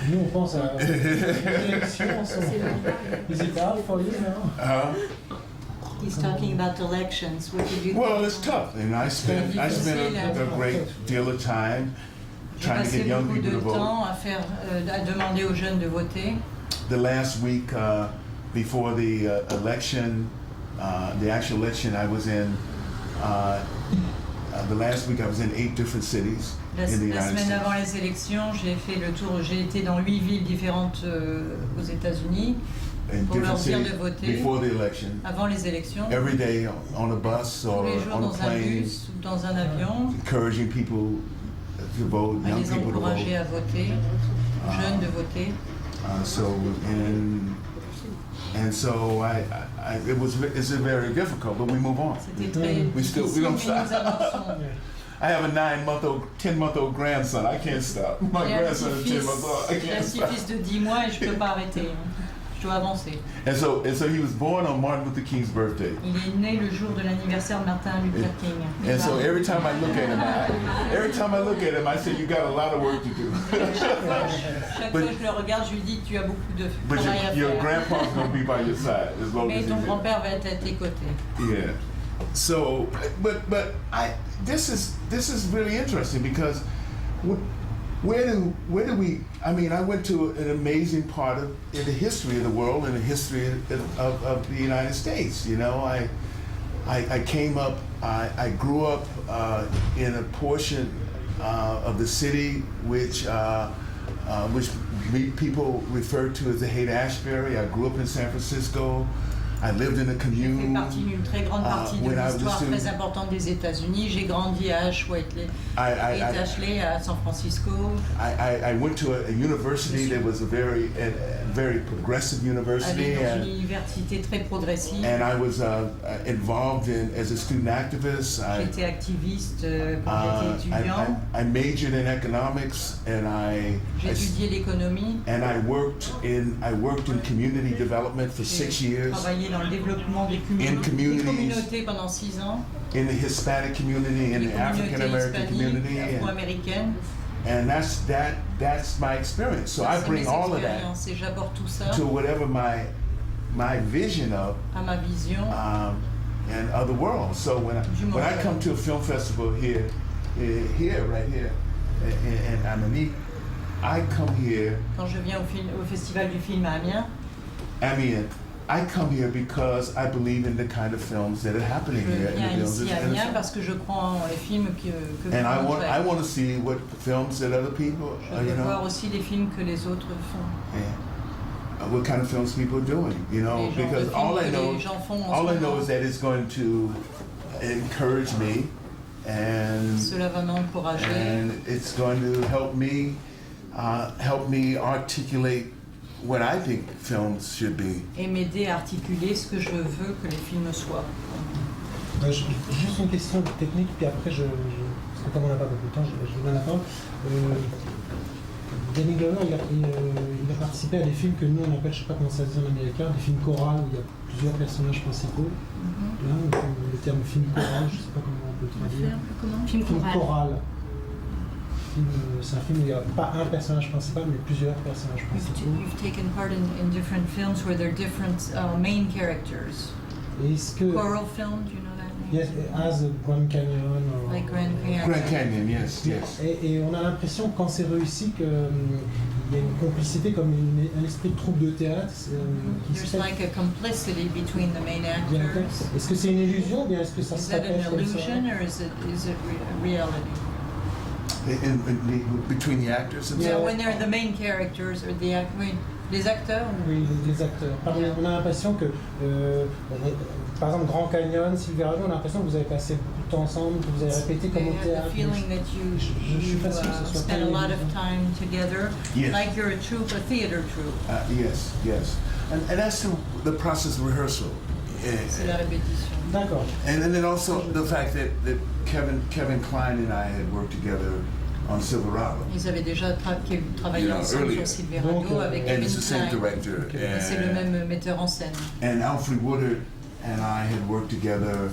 Speaker 3: Nous, on pense à l'élection en ce moment. Is it hard for you now?
Speaker 1: He's talking about elections. What did you
Speaker 2: Well,
Speaker 1: think?
Speaker 2: it's tough, and I spent a great deal of time
Speaker 1: J'ai
Speaker 2: trying to
Speaker 1: passé
Speaker 2: get young
Speaker 1: beaucoup
Speaker 2: people
Speaker 1: de
Speaker 2: to vote.
Speaker 1: temps à demander aux jeunes de voter.
Speaker 2: The last week before the election, the actual election, I was in. The last week I was in 8 different cities
Speaker 1: La
Speaker 2: in the United
Speaker 1: semaine
Speaker 2: States.
Speaker 1: avant les élections, j'ai fait le tour. J'ai été dans 8 villes différentes aux États-Unis
Speaker 2: In
Speaker 1: pour leur
Speaker 2: different
Speaker 1: dire
Speaker 2: cities
Speaker 1: de voter
Speaker 2: before the election.
Speaker 1: avant les élections.
Speaker 2: Every day on a bus
Speaker 1: Tous
Speaker 2: or
Speaker 1: les jours
Speaker 2: on a
Speaker 1: dans un
Speaker 2: plane,
Speaker 1: bus ou dans un avion,
Speaker 2: encouraging people to vote,
Speaker 1: à
Speaker 2: young
Speaker 1: les
Speaker 2: people to
Speaker 1: encourager
Speaker 2: vote.
Speaker 1: à voter, aux jeunes de voter.
Speaker 2: It's very difficult, but we move on.
Speaker 1: C'était très
Speaker 2: We
Speaker 1: difficile,
Speaker 2: don't
Speaker 1: mais
Speaker 2: stop.
Speaker 1: nous avançons.
Speaker 2: I have a 10-month-old grandson. I can't stop. My
Speaker 1: J'ai un
Speaker 2: grandson is 10 months old. I
Speaker 1: petit-fils, j'ai un
Speaker 2: can't stop.
Speaker 1: petit-fils de 10 mois et je ne peux pas arrêter. Je dois avancer.
Speaker 2: And so he was born on Martin Luther King's birthday.
Speaker 1: Il est né le jour de l'anniversaire de Martin Luther King.
Speaker 2: And so every time I look at him, I say, "You got a lot of work to do."
Speaker 1: Chaque fois que je le regarde, je lui dis que tu as beaucoup de
Speaker 2: But
Speaker 1: travail à
Speaker 2: your
Speaker 1: faire.
Speaker 2: grandpa's gonna be by your side as long
Speaker 1: Mais
Speaker 2: as
Speaker 1: ton
Speaker 2: he's there.
Speaker 1: grand-père va être à tes côtés.
Speaker 2: Yeah. So, but this is really interesting because where do we? I mean, I went to an amazing part in the history of the world and the history of the United States. You know, I came up. I grew up in a portion of the city, which people refer to as the Haight-Ashbury. I grew up in San Francisco. I lived in a
Speaker 1: J'ai fait
Speaker 2: commune.
Speaker 1: partie d'une très grande partie de l'histoire très importante des États-Unis. J'ai grandi à Ashley, à San Francisco.
Speaker 2: I went to a university that was a very progressive university.
Speaker 1: Dans une université très progressive.
Speaker 2: And I was involved as a student activist.
Speaker 1: J'étais activiste quand j'étais étudiant.
Speaker 2: I majored in economics and
Speaker 1: j'ai étudié l'économie.
Speaker 2: And I worked in community development for 6 years.
Speaker 1: Travaillé dans le développement des communautés pendant 6 ans.
Speaker 2: In the Hispanic community, in the African American community,
Speaker 1: afro-américaine.
Speaker 2: And that's my experience. So I bring all of that to whatever my vision of
Speaker 1: à ma vision
Speaker 2: and of the world. So when I come to a film festival here right here in Amiens, I come here.
Speaker 1: Quand je viens au festival du film à
Speaker 2: Amiens, I come here because I believe in the kind of films that are happening here.
Speaker 1: Je viens ici à Amiens parce que je crois en les films que
Speaker 2: and I want to see what films that other people,
Speaker 1: je veux voir aussi les films que les autres font.
Speaker 2: Yeah. What kind of films people are doing, because all I know is that it's going to encourage me, and
Speaker 1: cela va m'encourager.
Speaker 2: And it's going to help me articulate what I think films should be.
Speaker 1: Et m'aider à articuler ce que je veux que les films soient.
Speaker 3: Juste une question technique, puis après, parce que comme on n'a pas beaucoup de temps, je vous donne la parole. Danny Glover, il a participé à des films que nous on appelle, je ne sais pas comment ça se dit en américain, des films chorales où il y a plusieurs personnages principaux. Là, le terme film choral, je ne sais pas comment on peut traduire.
Speaker 4: Film choral.
Speaker 3: C'est un film où il n'y a pas un personnage principal, mais plusieurs personnages principaux.
Speaker 1: You've taken part in different films where there are different main characters.
Speaker 3: Est-ce que
Speaker 1: choral film, do you know that name?
Speaker 3: Yes, as Grand Canyon.
Speaker 1: Like Grand Canyon.
Speaker 2: Grand Canyon, yes.
Speaker 3: Et on a l'impression que quand c'est réussi qu'il y a une complicité, comme un esprit de troupe de théâtre.
Speaker 1: There's like a complicity between the main actors.
Speaker 3: Est-ce que c'est une illusion ou bien est-ce que ça se répète?
Speaker 1: Is that an illusion or is it reality?
Speaker 2: Between the actors and
Speaker 1: so when they're the main characters or les acteurs?
Speaker 3: Oui, les acteurs. On a l'impression que, par exemple, Grand Canyon, Silverado, on a l'impression que vous avez passé beaucoup de temps ensemble, que vous avez répété comme au théâtre.
Speaker 1: The feeling that you spend a lot of time together,
Speaker 2: yes.
Speaker 1: Like you're a troupe, a theater troupe.
Speaker 2: Yes. And that's the process of rehearsal.
Speaker 1: C'est la répétition.
Speaker 3: D'accord.
Speaker 2: And then also the fact that Kevin Kline and I had worked together on Silverado.
Speaker 1: Ils avaient déjà travaillé ensemble sur Silverado avec Kevin Kline. C'est le même metteur en scène.
Speaker 2: And Alfred Woodard and I had worked together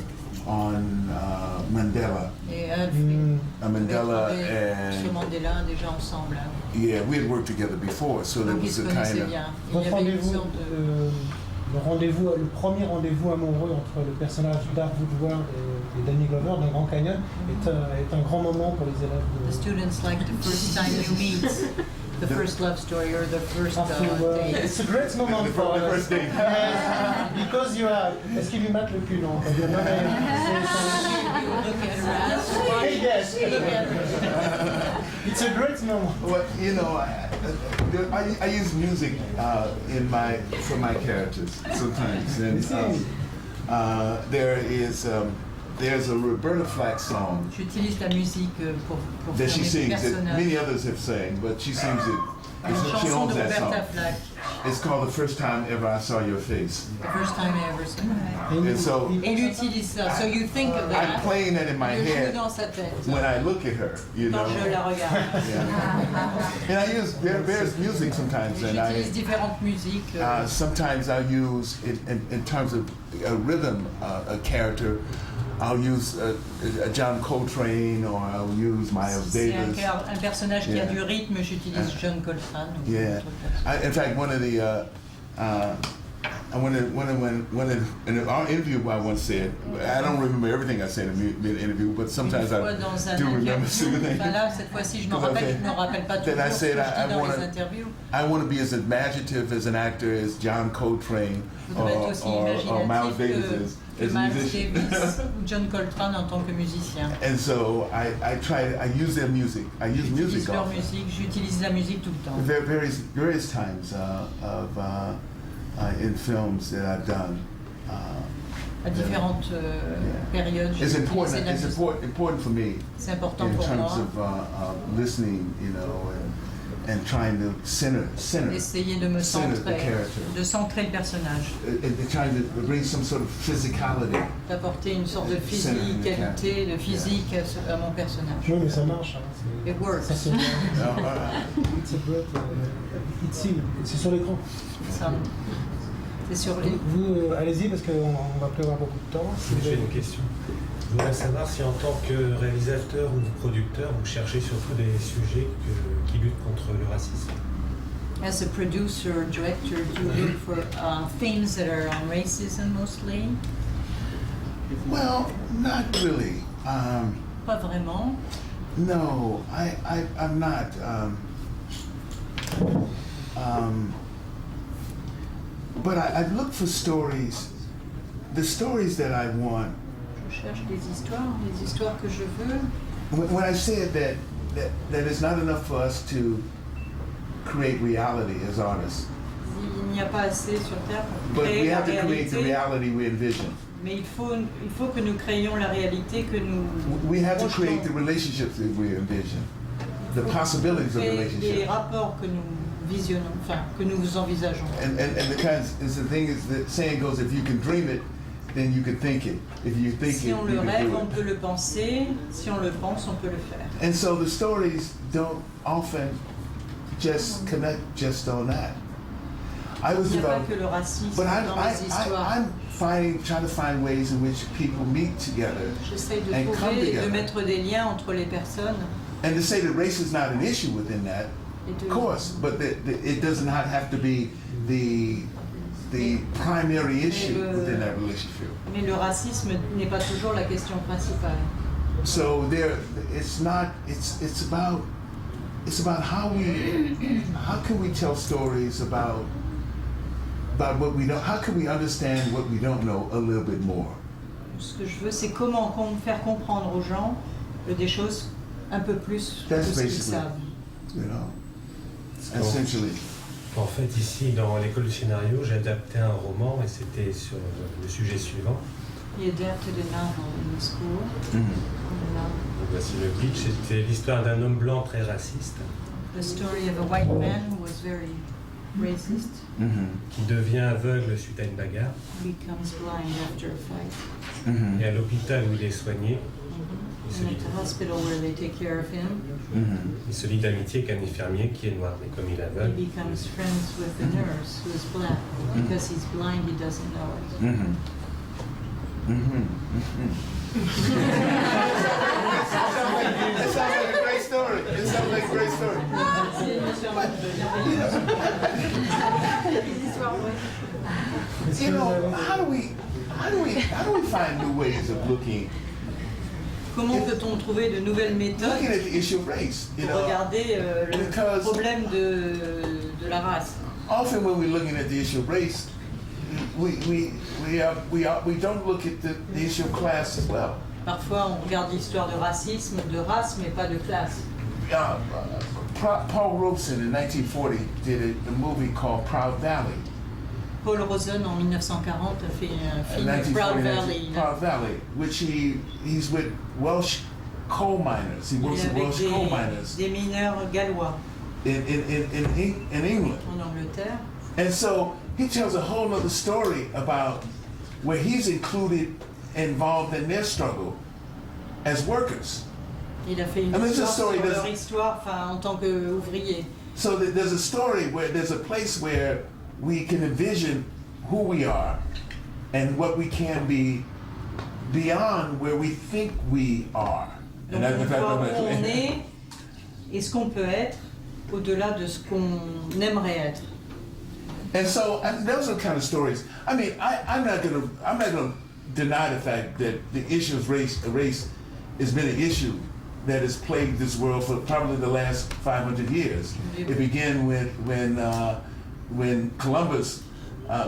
Speaker 2: on Mandela.
Speaker 1: Et Alfred
Speaker 2: Mandela and
Speaker 1: sur Mandela déjà ensemble.
Speaker 2: Yeah, we had worked together before, so there was a kind of.
Speaker 3: Votre rendez-vous, le premier rendez-vous amoureux entre le personnage d'Art Woodward et Danny Glover dans Grand Canyon est un grand moment pour les élèves.
Speaker 1: The students like the first time you meet, the first love story or the first date.
Speaker 3: It's a great moment for
Speaker 2: the first date.
Speaker 3: Because you are. Est-ce qu'il lui mate le cul, non?
Speaker 1: You look at her ass.
Speaker 3: Yes. It's a great moment.
Speaker 2: Well, I use music for my characters sometimes, and there's a Roberta Flack song.
Speaker 1: J'utilise la musique pour
Speaker 2: that she
Speaker 1: faire mes
Speaker 2: sings. That
Speaker 1: personnages.
Speaker 2: many others have sang, but she sings it.
Speaker 1: Une
Speaker 2: She
Speaker 1: chanson
Speaker 2: owns
Speaker 1: de
Speaker 2: that song.
Speaker 1: Roberta Flack.
Speaker 2: It's called "The First Time Ever I Saw Your Face."
Speaker 1: The first time I ever saw her.
Speaker 2: And so
Speaker 1: Et il utilise ça. So you think of that.
Speaker 2: I'm playing that in my
Speaker 1: Je joue
Speaker 2: head
Speaker 1: dans sa tête.
Speaker 2: when I look at her.
Speaker 1: Quand je la regarde.
Speaker 2: Yeah. And I use various music sometimes, and
Speaker 1: J'utilise différentes musiques.
Speaker 2: sometimes I use in terms of a rhythm, a character. I'll use John Coltrane, or I'll use Miles Davis.
Speaker 1: C'est un personnage qui a du rythme, j'utilise John Coltrane.
Speaker 2: Yeah. In fact, one of the in our interview I once said, I don't remember everything I said in the interview, but sometimes I do remember some things.
Speaker 1: Là, cette fois-ci, je me rappelle pas toujours.
Speaker 2: Then I said
Speaker 1: dans les interviews.
Speaker 2: I want to be as imaginative as an actor as John Coltrane or Miles Davis is. as a
Speaker 1: Miles
Speaker 2: musician.
Speaker 1: Davis ou John Coltrane en tant que musicien.
Speaker 2: And so I use their music. I use music
Speaker 1: J'utilise leur
Speaker 2: often.
Speaker 1: musique, j'utilise la musique tout le temps.
Speaker 2: Various times in films that I've done.
Speaker 1: À différentes périodes, j'ai
Speaker 2: It's
Speaker 1: utilisé
Speaker 2: important.
Speaker 1: la
Speaker 2: It's
Speaker 1: musique.
Speaker 2: important for me
Speaker 1: C'est important
Speaker 2: in
Speaker 1: pour
Speaker 2: terms
Speaker 1: moi
Speaker 2: of listening, you know, and trying to center
Speaker 1: d'essayer de me
Speaker 2: the
Speaker 1: centrer,
Speaker 2: character.
Speaker 1: de centrer le personnage,
Speaker 2: And trying to bring some sort of physicality.
Speaker 1: d'apporter une sorte de physicalité, de physique à mon personnage.
Speaker 3: Oui, mais ça marche. Hein, c'est-
Speaker 1: It works.
Speaker 3: ça se voit. It's a great, it's in. C'est sur l'écran.
Speaker 1: Ça, c'est sur les...
Speaker 3: Vous, allez-y parce qu'on va plus avoir beaucoup de temps. Si vous
Speaker 5: J'ai
Speaker 3: avez-
Speaker 5: une question. Je voudrais savoir si en tant que réalisateur ou producteur, vous cherchez surtout des sujets qui luttent contre le racisme.
Speaker 1: As a producer or director, do you look for themes that are on racism mostly?
Speaker 2: Well, not really.
Speaker 1: Pas vraiment.
Speaker 2: No, I'm not. But I look for stories, the stories that I want.
Speaker 1: Je cherche les histoires que je veux.
Speaker 2: When I said that it's not enough for us to create reality as artists,
Speaker 1: Il n'y a pas assez sur Terre pour
Speaker 2: but
Speaker 1: créer
Speaker 2: we
Speaker 1: la
Speaker 2: have to create the
Speaker 1: réalité.
Speaker 2: reality we envision.
Speaker 1: Mais il faut que nous créions la réalité que nous
Speaker 2: We have to
Speaker 1: projetons.
Speaker 2: create the relationships that we envision, the possibilities of
Speaker 1: Créer les
Speaker 2: relationships.
Speaker 1: rapports que nous visionnons, enfin que nous envisageons.
Speaker 2: And the kinds, is the thing is, the saying goes, if you can dream it, then you can think it. If you think
Speaker 1: Si
Speaker 2: it,
Speaker 1: on
Speaker 2: you
Speaker 1: le
Speaker 2: can
Speaker 1: rêve,
Speaker 2: do
Speaker 1: on
Speaker 2: it.
Speaker 1: peut le penser. Si on le pense, on peut le faire.
Speaker 2: And so the stories don't often just connect just on that. I was
Speaker 1: Il n'y a pas
Speaker 2: about,
Speaker 1: que le racisme
Speaker 2: but
Speaker 1: dans les histoires.
Speaker 2: I'm trying to find ways in which people meet together
Speaker 1: J'essaie de
Speaker 2: and come
Speaker 1: trouver et de
Speaker 2: together.
Speaker 1: mettre des liens entre les personnes.
Speaker 2: And to say that race is not an issue within that,
Speaker 1: Et de,
Speaker 2: of course, but it does not have to be the primary issue within that relationship.
Speaker 1: Mais le racisme n'est pas toujours la question principale.
Speaker 2: So it's about how can we tell stories about what we don't, how can we understand what we don't know a little bit more.
Speaker 1: Ce que je veux, c'est comment faire comprendre aux gens des choses un peu plus que
Speaker 2: That's
Speaker 1: ce qu'ils
Speaker 2: basically,
Speaker 1: savent.
Speaker 2: you know, essentially.
Speaker 5: En fait, ici, dans l'école du scénario, j'ai adapté un roman et c'était sur le sujet suivant.
Speaker 1: He adapted a novel in school.
Speaker 2: Mhm.
Speaker 5: Donc, voici le pitch. C'était l'histoire d'un homme blanc très raciste
Speaker 1: The story of a white man who was very racist,
Speaker 2: Mhm.
Speaker 5: qui devient aveugle suite à une bagarre.
Speaker 1: becomes blind after a fight.
Speaker 2: Mhm.
Speaker 5: Et à l'hôpital où il est soigné, il se
Speaker 1: And
Speaker 5: lie,
Speaker 1: at the hospital where they take care of him,
Speaker 2: Mhm.
Speaker 5: il se lie d'amitié avec un infirmier qui est noir. Mais comme il est
Speaker 1: he
Speaker 5: aveugle,
Speaker 1: becomes friends with the nurse who is black. Because he's blind, he doesn't know it.
Speaker 2: Mhm. Mhm. It sounds like a great story. It sounds like a great story. You know, how do we find new ways of looking
Speaker 1: Comment peut-on trouver de nouvelles méthodes
Speaker 2: at the issue of race? You
Speaker 1: pour
Speaker 2: know,
Speaker 1: regarder le
Speaker 2: because-
Speaker 1: problème de la race?
Speaker 2: often when we're looking at the issue of race, we don't look at the issue of class as well.
Speaker 1: Parfois, on regarde l'histoire de racisme, de race, mais pas de classe.
Speaker 2: Paul Robeson in 1940 did a movie called Proud Valley.
Speaker 1: Paul Rosen, en 1940, a fait un film, Proud
Speaker 2: 1940,
Speaker 1: Valley.
Speaker 2: Proud Valley, which he's with Welsh coal miners. He
Speaker 1: Il
Speaker 2: works
Speaker 1: est
Speaker 2: with
Speaker 1: avec
Speaker 2: Welsh coal miners
Speaker 1: des mineurs gallois
Speaker 2: in England.
Speaker 1: en Angleterre.
Speaker 2: And so he tells a whole other story about where he's involved in their struggle as workers.
Speaker 1: Il a fait une
Speaker 2: I mean, it's a
Speaker 1: histoire
Speaker 2: story
Speaker 1: sur leur
Speaker 2: that's-
Speaker 1: histoire, enfin, en tant qu'ouvrier.
Speaker 2: So there's a story where there's a place where we can envision who we are and what we can be beyond where we think we are.
Speaker 1: Donc on voit où on est et ce qu'on peut être au-delà de ce qu'on aimerait être.
Speaker 2: And so those are the kind of stories. I mean, I'm not gonna deny the fact that the issue of race has been an issue that has plagued this world for probably the last 500 years. It began when Columbus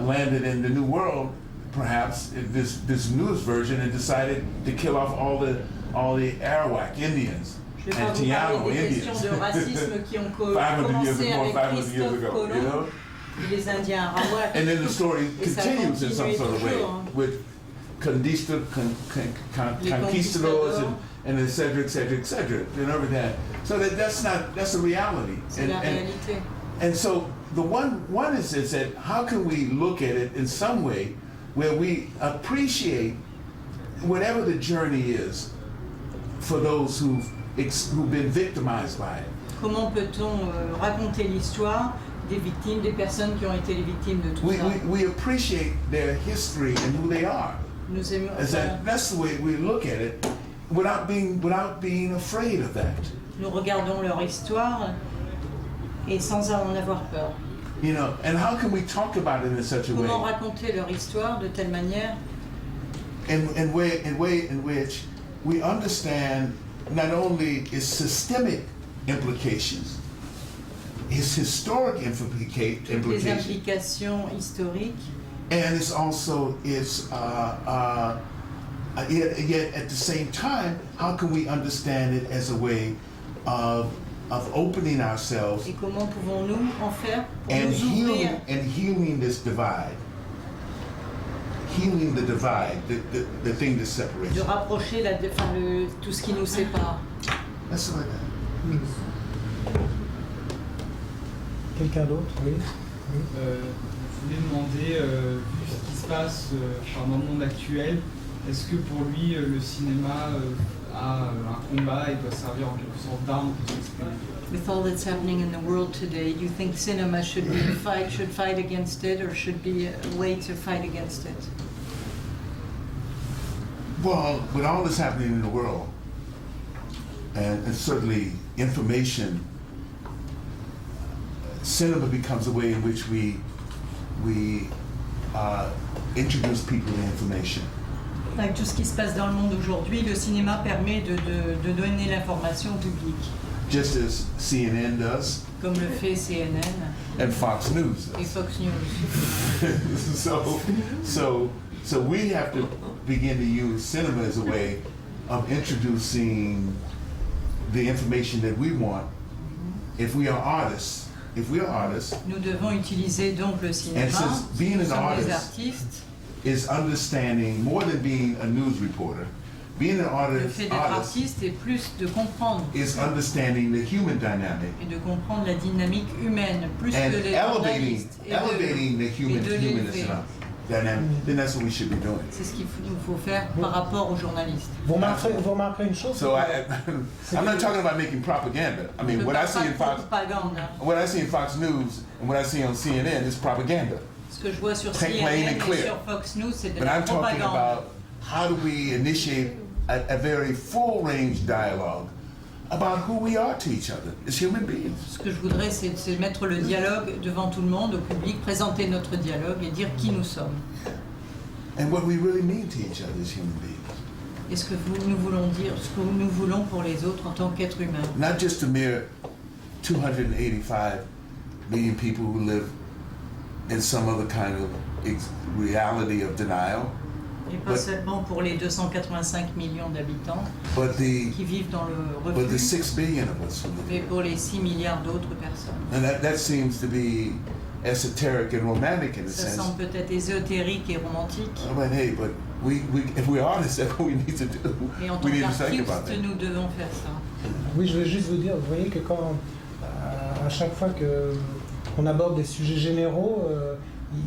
Speaker 2: landed in the New World. perhaps this newest version and decided to kill off all the Arawak Indians and Tiano Indians.
Speaker 1: De racisme qui ont
Speaker 2: 500 years
Speaker 1: commencé
Speaker 2: ago,
Speaker 1: avec
Speaker 2: 500 years ago,
Speaker 1: Colomb,
Speaker 2: you know?
Speaker 1: et les Indiens Arawak.
Speaker 2: And then the story continues in some sort of way with conquistadors and et cetera, et cetera, et cetera, and everything. So that's a reality.
Speaker 1: C'est la réalité.
Speaker 2: And so the one is that how can we look at it in some way where we appreciate whatever the journey is for those who've been victimized by it.
Speaker 1: Comment peut-on raconter l'histoire des victimes, des personnes qui ont été les victimes de tout ça?
Speaker 2: We appreciate their history and who they are.
Speaker 1: Nous aimons.
Speaker 2: That's the way we look at it, without being afraid of that.
Speaker 1: Nous regardons leur histoire et sans en avoir peur.
Speaker 2: You know, and how can we talk about it in such a way?
Speaker 1: Comment raconter leur histoire de telle manière?
Speaker 2: In way in which we understand not only its systemic implications, its historic
Speaker 1: Les
Speaker 2: implications,
Speaker 1: implications historiques,
Speaker 2: and it's also its yet at the same time, how can we understand it as a way of opening ourselves
Speaker 1: et comment pouvons-nous en faire pour
Speaker 2: and
Speaker 1: nous ouvrir
Speaker 2: healing this divide, healing the divide, the thing that separates.
Speaker 1: de rapprocher tout ce qui nous sépare.
Speaker 2: That's what
Speaker 3: Quelqu'un d'autre? Oui.
Speaker 6: Je voulais demander, vu ce qui se passe dans le monde actuel, est-ce que pour lui le cinéma a un combat et doit servir en quelque sorte d'arme pour s'exprimer?
Speaker 1: With all that's happening in the world today, do you think cinema should fight against it, or should be a way to fight against it?
Speaker 2: Well, with all that's happening in the world, and certainly information, cinema becomes a way in which we introduce people to information.
Speaker 1: Avec tout ce qui se passe dans le monde aujourd'hui, le cinéma permet de donner l'information au public,
Speaker 2: Just as CNN does
Speaker 1: comme le fait CNN
Speaker 2: and Fox News
Speaker 1: et
Speaker 2: does.
Speaker 1: Fox News.
Speaker 2: So we have to begin to use cinema as a way of introducing the information that we want. If we are artists,
Speaker 1: Nous devons utiliser donc le cinéma.
Speaker 2: And since being
Speaker 1: Nous
Speaker 2: an
Speaker 1: sommes des
Speaker 2: artist
Speaker 1: artistes.
Speaker 2: is understanding more than being a news reporter. Being an
Speaker 1: Le fait d'être artiste est plus de comprendre
Speaker 2: is understanding the human dynamic
Speaker 1: et de comprendre la dynamique humaine, plus
Speaker 2: and
Speaker 1: que les
Speaker 2: elevating
Speaker 1: journalistes,
Speaker 2: the human
Speaker 1: de l'élever.
Speaker 2: dynamic. Then that's what we should be doing.
Speaker 1: C'est ce qu'il faut faire par rapport aux journalistes.
Speaker 3: Vous remarquerez une chose.
Speaker 2: So I'm not talking about making propaganda. I mean, what I see in Fox News and what I see on CNN is propaganda.
Speaker 1: Ce que je vois sur
Speaker 2: Plain
Speaker 1: CNN
Speaker 2: and
Speaker 1: et
Speaker 2: clear.
Speaker 1: sur Fox News, c'est de
Speaker 2: But
Speaker 1: la
Speaker 2: I'm talking
Speaker 1: propagande.
Speaker 2: about how do we initiate a very full-range dialogue about who we are to each other as human beings.
Speaker 1: Ce que je voudrais, c'est mettre le dialogue devant tout le monde, au public, présenter notre dialogue et dire qui nous sommes.
Speaker 2: And what we really mean to each other as human beings.
Speaker 1: Et ce que nous voulons dire, ce que nous voulons pour les autres en tant qu'êtres humains.
Speaker 2: Not just a mere 285 million people who live in some other kind of reality of denial,
Speaker 1: Et pas seulement pour les 285 millions d'habitants qui vivent dans le
Speaker 2: but the
Speaker 1: refus,
Speaker 2: 6 billion of us who live
Speaker 1: mais
Speaker 2: here.
Speaker 1: pour les 6 milliards d'autres personnes.
Speaker 2: And that seems to be esoteric and romantic in a
Speaker 1: Ça
Speaker 2: sense.
Speaker 1: semble peut-être ésotérique et romantique,
Speaker 2: But hey, but if we're artists, that's what we need to do.
Speaker 1: mais en tant
Speaker 2: We need to think about
Speaker 1: qu'artistes,
Speaker 2: that.
Speaker 1: nous devons faire ça.
Speaker 3: Oui, je voulais juste vous dire, vous voyez que quand, à chaque fois qu'on aborde des sujets généraux,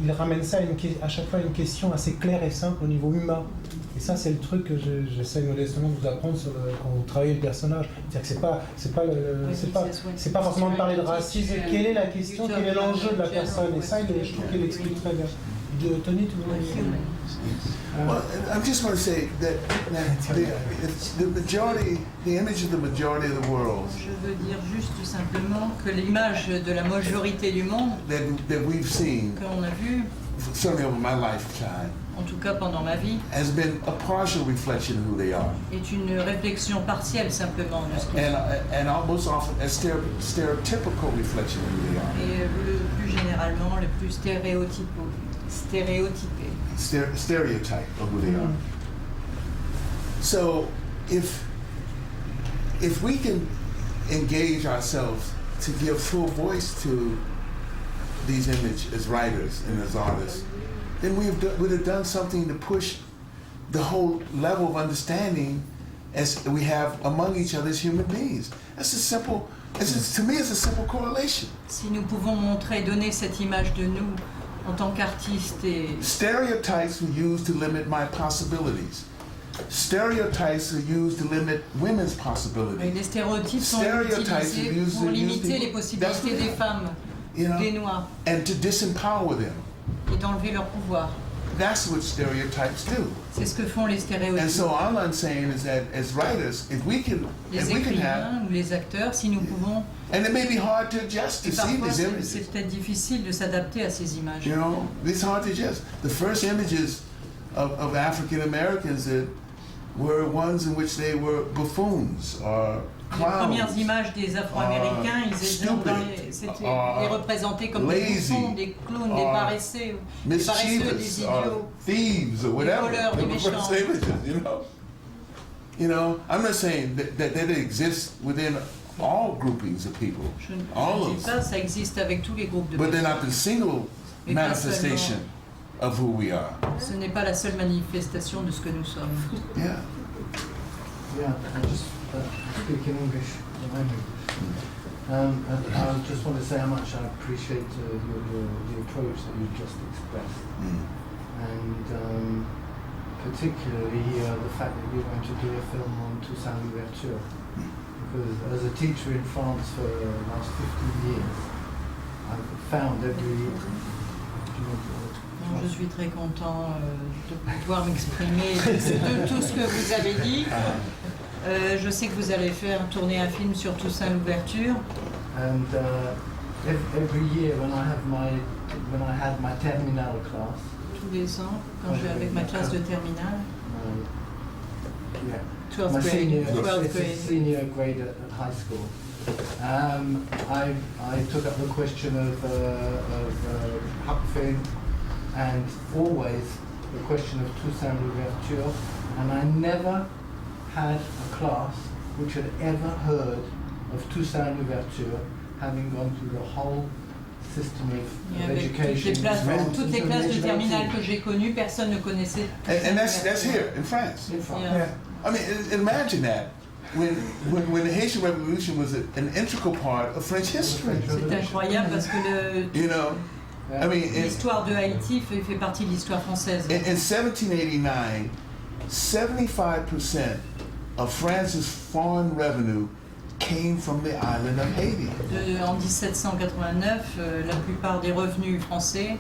Speaker 3: il ramène ça à chaque fois à une question assez claire et simple au niveau humain. Et ça, c'est le truc que j'essaie modestement de vous apprendre quand vous travaillez le personnage. C'est-à-dire que c'est pas forcément de parler de racisme. Quelle est la question, quel est l'enjeu de la personne? Et ça, je trouve qu'il explique très bien. Tony, tu veux dire?
Speaker 2: Well, I'm just going to say that the majority, the image of the majority of the world
Speaker 1: Je veux dire juste tout simplement que l'image de la majorité du monde
Speaker 2: that we've seen,
Speaker 1: qu'on a vue,
Speaker 2: certainly over my lifetime,
Speaker 1: en tout cas pendant ma vie,
Speaker 2: has been a partial reflection of who they are,
Speaker 1: est une réflexion partielle simplement de ce qu'ils sont.
Speaker 2: and almost often a stereotypical reflection of who they are.
Speaker 1: Et le plus généralement, le plus stéréotypaux. Stéréotypé.
Speaker 2: Stereotype of who they are. So if we can engage ourselves to give full voice to these images as writers and as artists, then we would have done something to push the whole level of understanding as we have among each other as human beings. That's a simple, to me, it's a simple correlation.
Speaker 1: Si nous pouvons montrer, donner cette image de nous en tant qu'artistes et...
Speaker 2: Stereotypes were used to limit my possibilities. Stereotypes are used to limit women's possibilities.
Speaker 1: Les stéréotypes sont utilisés pour limiter les possibilités des femmes, des Noirs,
Speaker 2: and to disempower them.
Speaker 1: Et d'enlever leur pouvoir.
Speaker 2: That's what stereotypes do.
Speaker 1: C'est ce que font les stéréotypes.
Speaker 2: And so all I'm saying is that as writers, if we can have,
Speaker 1: ou les acteurs, si nous pouvons.
Speaker 2: And it may be hard to adjust to see these images.
Speaker 1: C'est peut-être difficile de s'adapter à ces images.
Speaker 2: You know, it's hard to adjust. The first images of African Americans that were ones in which they were buffoons or clowns.
Speaker 1: Les premières images des Afro-Américains, ils représentés comme des bouffons, des clowns, des paresseux, des idiots,
Speaker 2: thieves or whatever.
Speaker 1: Des voleurs, des méchants.
Speaker 2: You know, I'm not saying that it exists within all groupings of people. All of them.
Speaker 1: Ça existe avec tous les groupes de
Speaker 2: But
Speaker 1: personnes.
Speaker 2: they're not the single manifestation of who we are.
Speaker 1: Ce n'est pas la seule manifestation de ce que nous sommes.
Speaker 2: Yeah.
Speaker 7: Yeah, I just speak in English. I just want to say how much I appreciate the approach that you've just expressed. And particularly the fact that you're going to do a film on Toussaint Louverture. Because as a teacher in France for the last 15 years, I've found every...
Speaker 1: Je suis très content de pouvoir m'exprimer de tout ce que vous avez dit. Je sais que vous allez tourner un film sur Toussaint Louverture.
Speaker 7: And every year when I had my terminal class.
Speaker 1: Tous les ans, quand j'ai avec ma classe de terminale.
Speaker 7: Yeah.
Speaker 1: 12th grade.
Speaker 7: Senior grade at high school. I took up the question of Huck Finn, and always the question of Toussaint Louverture, and I never had a class which had ever heard of Toussaint Louverture, having gone through the whole system of education.
Speaker 1: Toutes les classes de terminale que j'ai connues, personne ne connaissait.
Speaker 2: And that's here in France.
Speaker 7: In France.
Speaker 1: Yeah.
Speaker 2: I mean, imagine that. When the Haitian Revolution was an integral part of French history.
Speaker 1: C'est incroyable parce que l'histoire de Haïti fait partie de l'histoire française.
Speaker 2: In 1789, 75% of France's foreign revenue came from the island of Haiti.
Speaker 1: En 1789, la plupart des revenus français,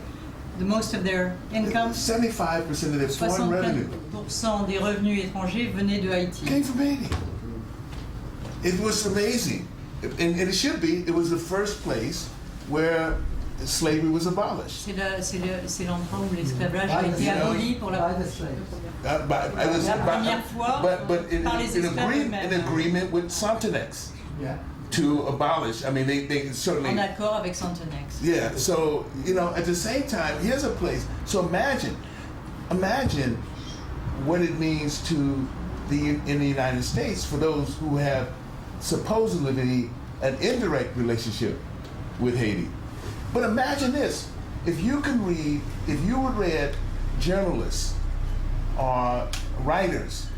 Speaker 1: most of their income,
Speaker 2: 75% of their foreign revenue
Speaker 1: 65% des revenus étrangers venaient de Haïti.
Speaker 2: came from Haiti. It was amazing, and it should be. It was the first place where slavery was abolished.
Speaker 1: C'est l'endroit où l'esclavage a été aboli pour la première fois par les esclaves eux-mêmes.
Speaker 2: In agreement with Sontenex.
Speaker 7: Yeah.
Speaker 2: To abolish. I mean, they certainly.
Speaker 1: En accord avec Sontenex.
Speaker 2: Yeah. So at the same time, here's a place. So imagine what it means in the United States for those who have supposedly an indirect relationship with Haiti. But imagine this: if you would read journalists or writers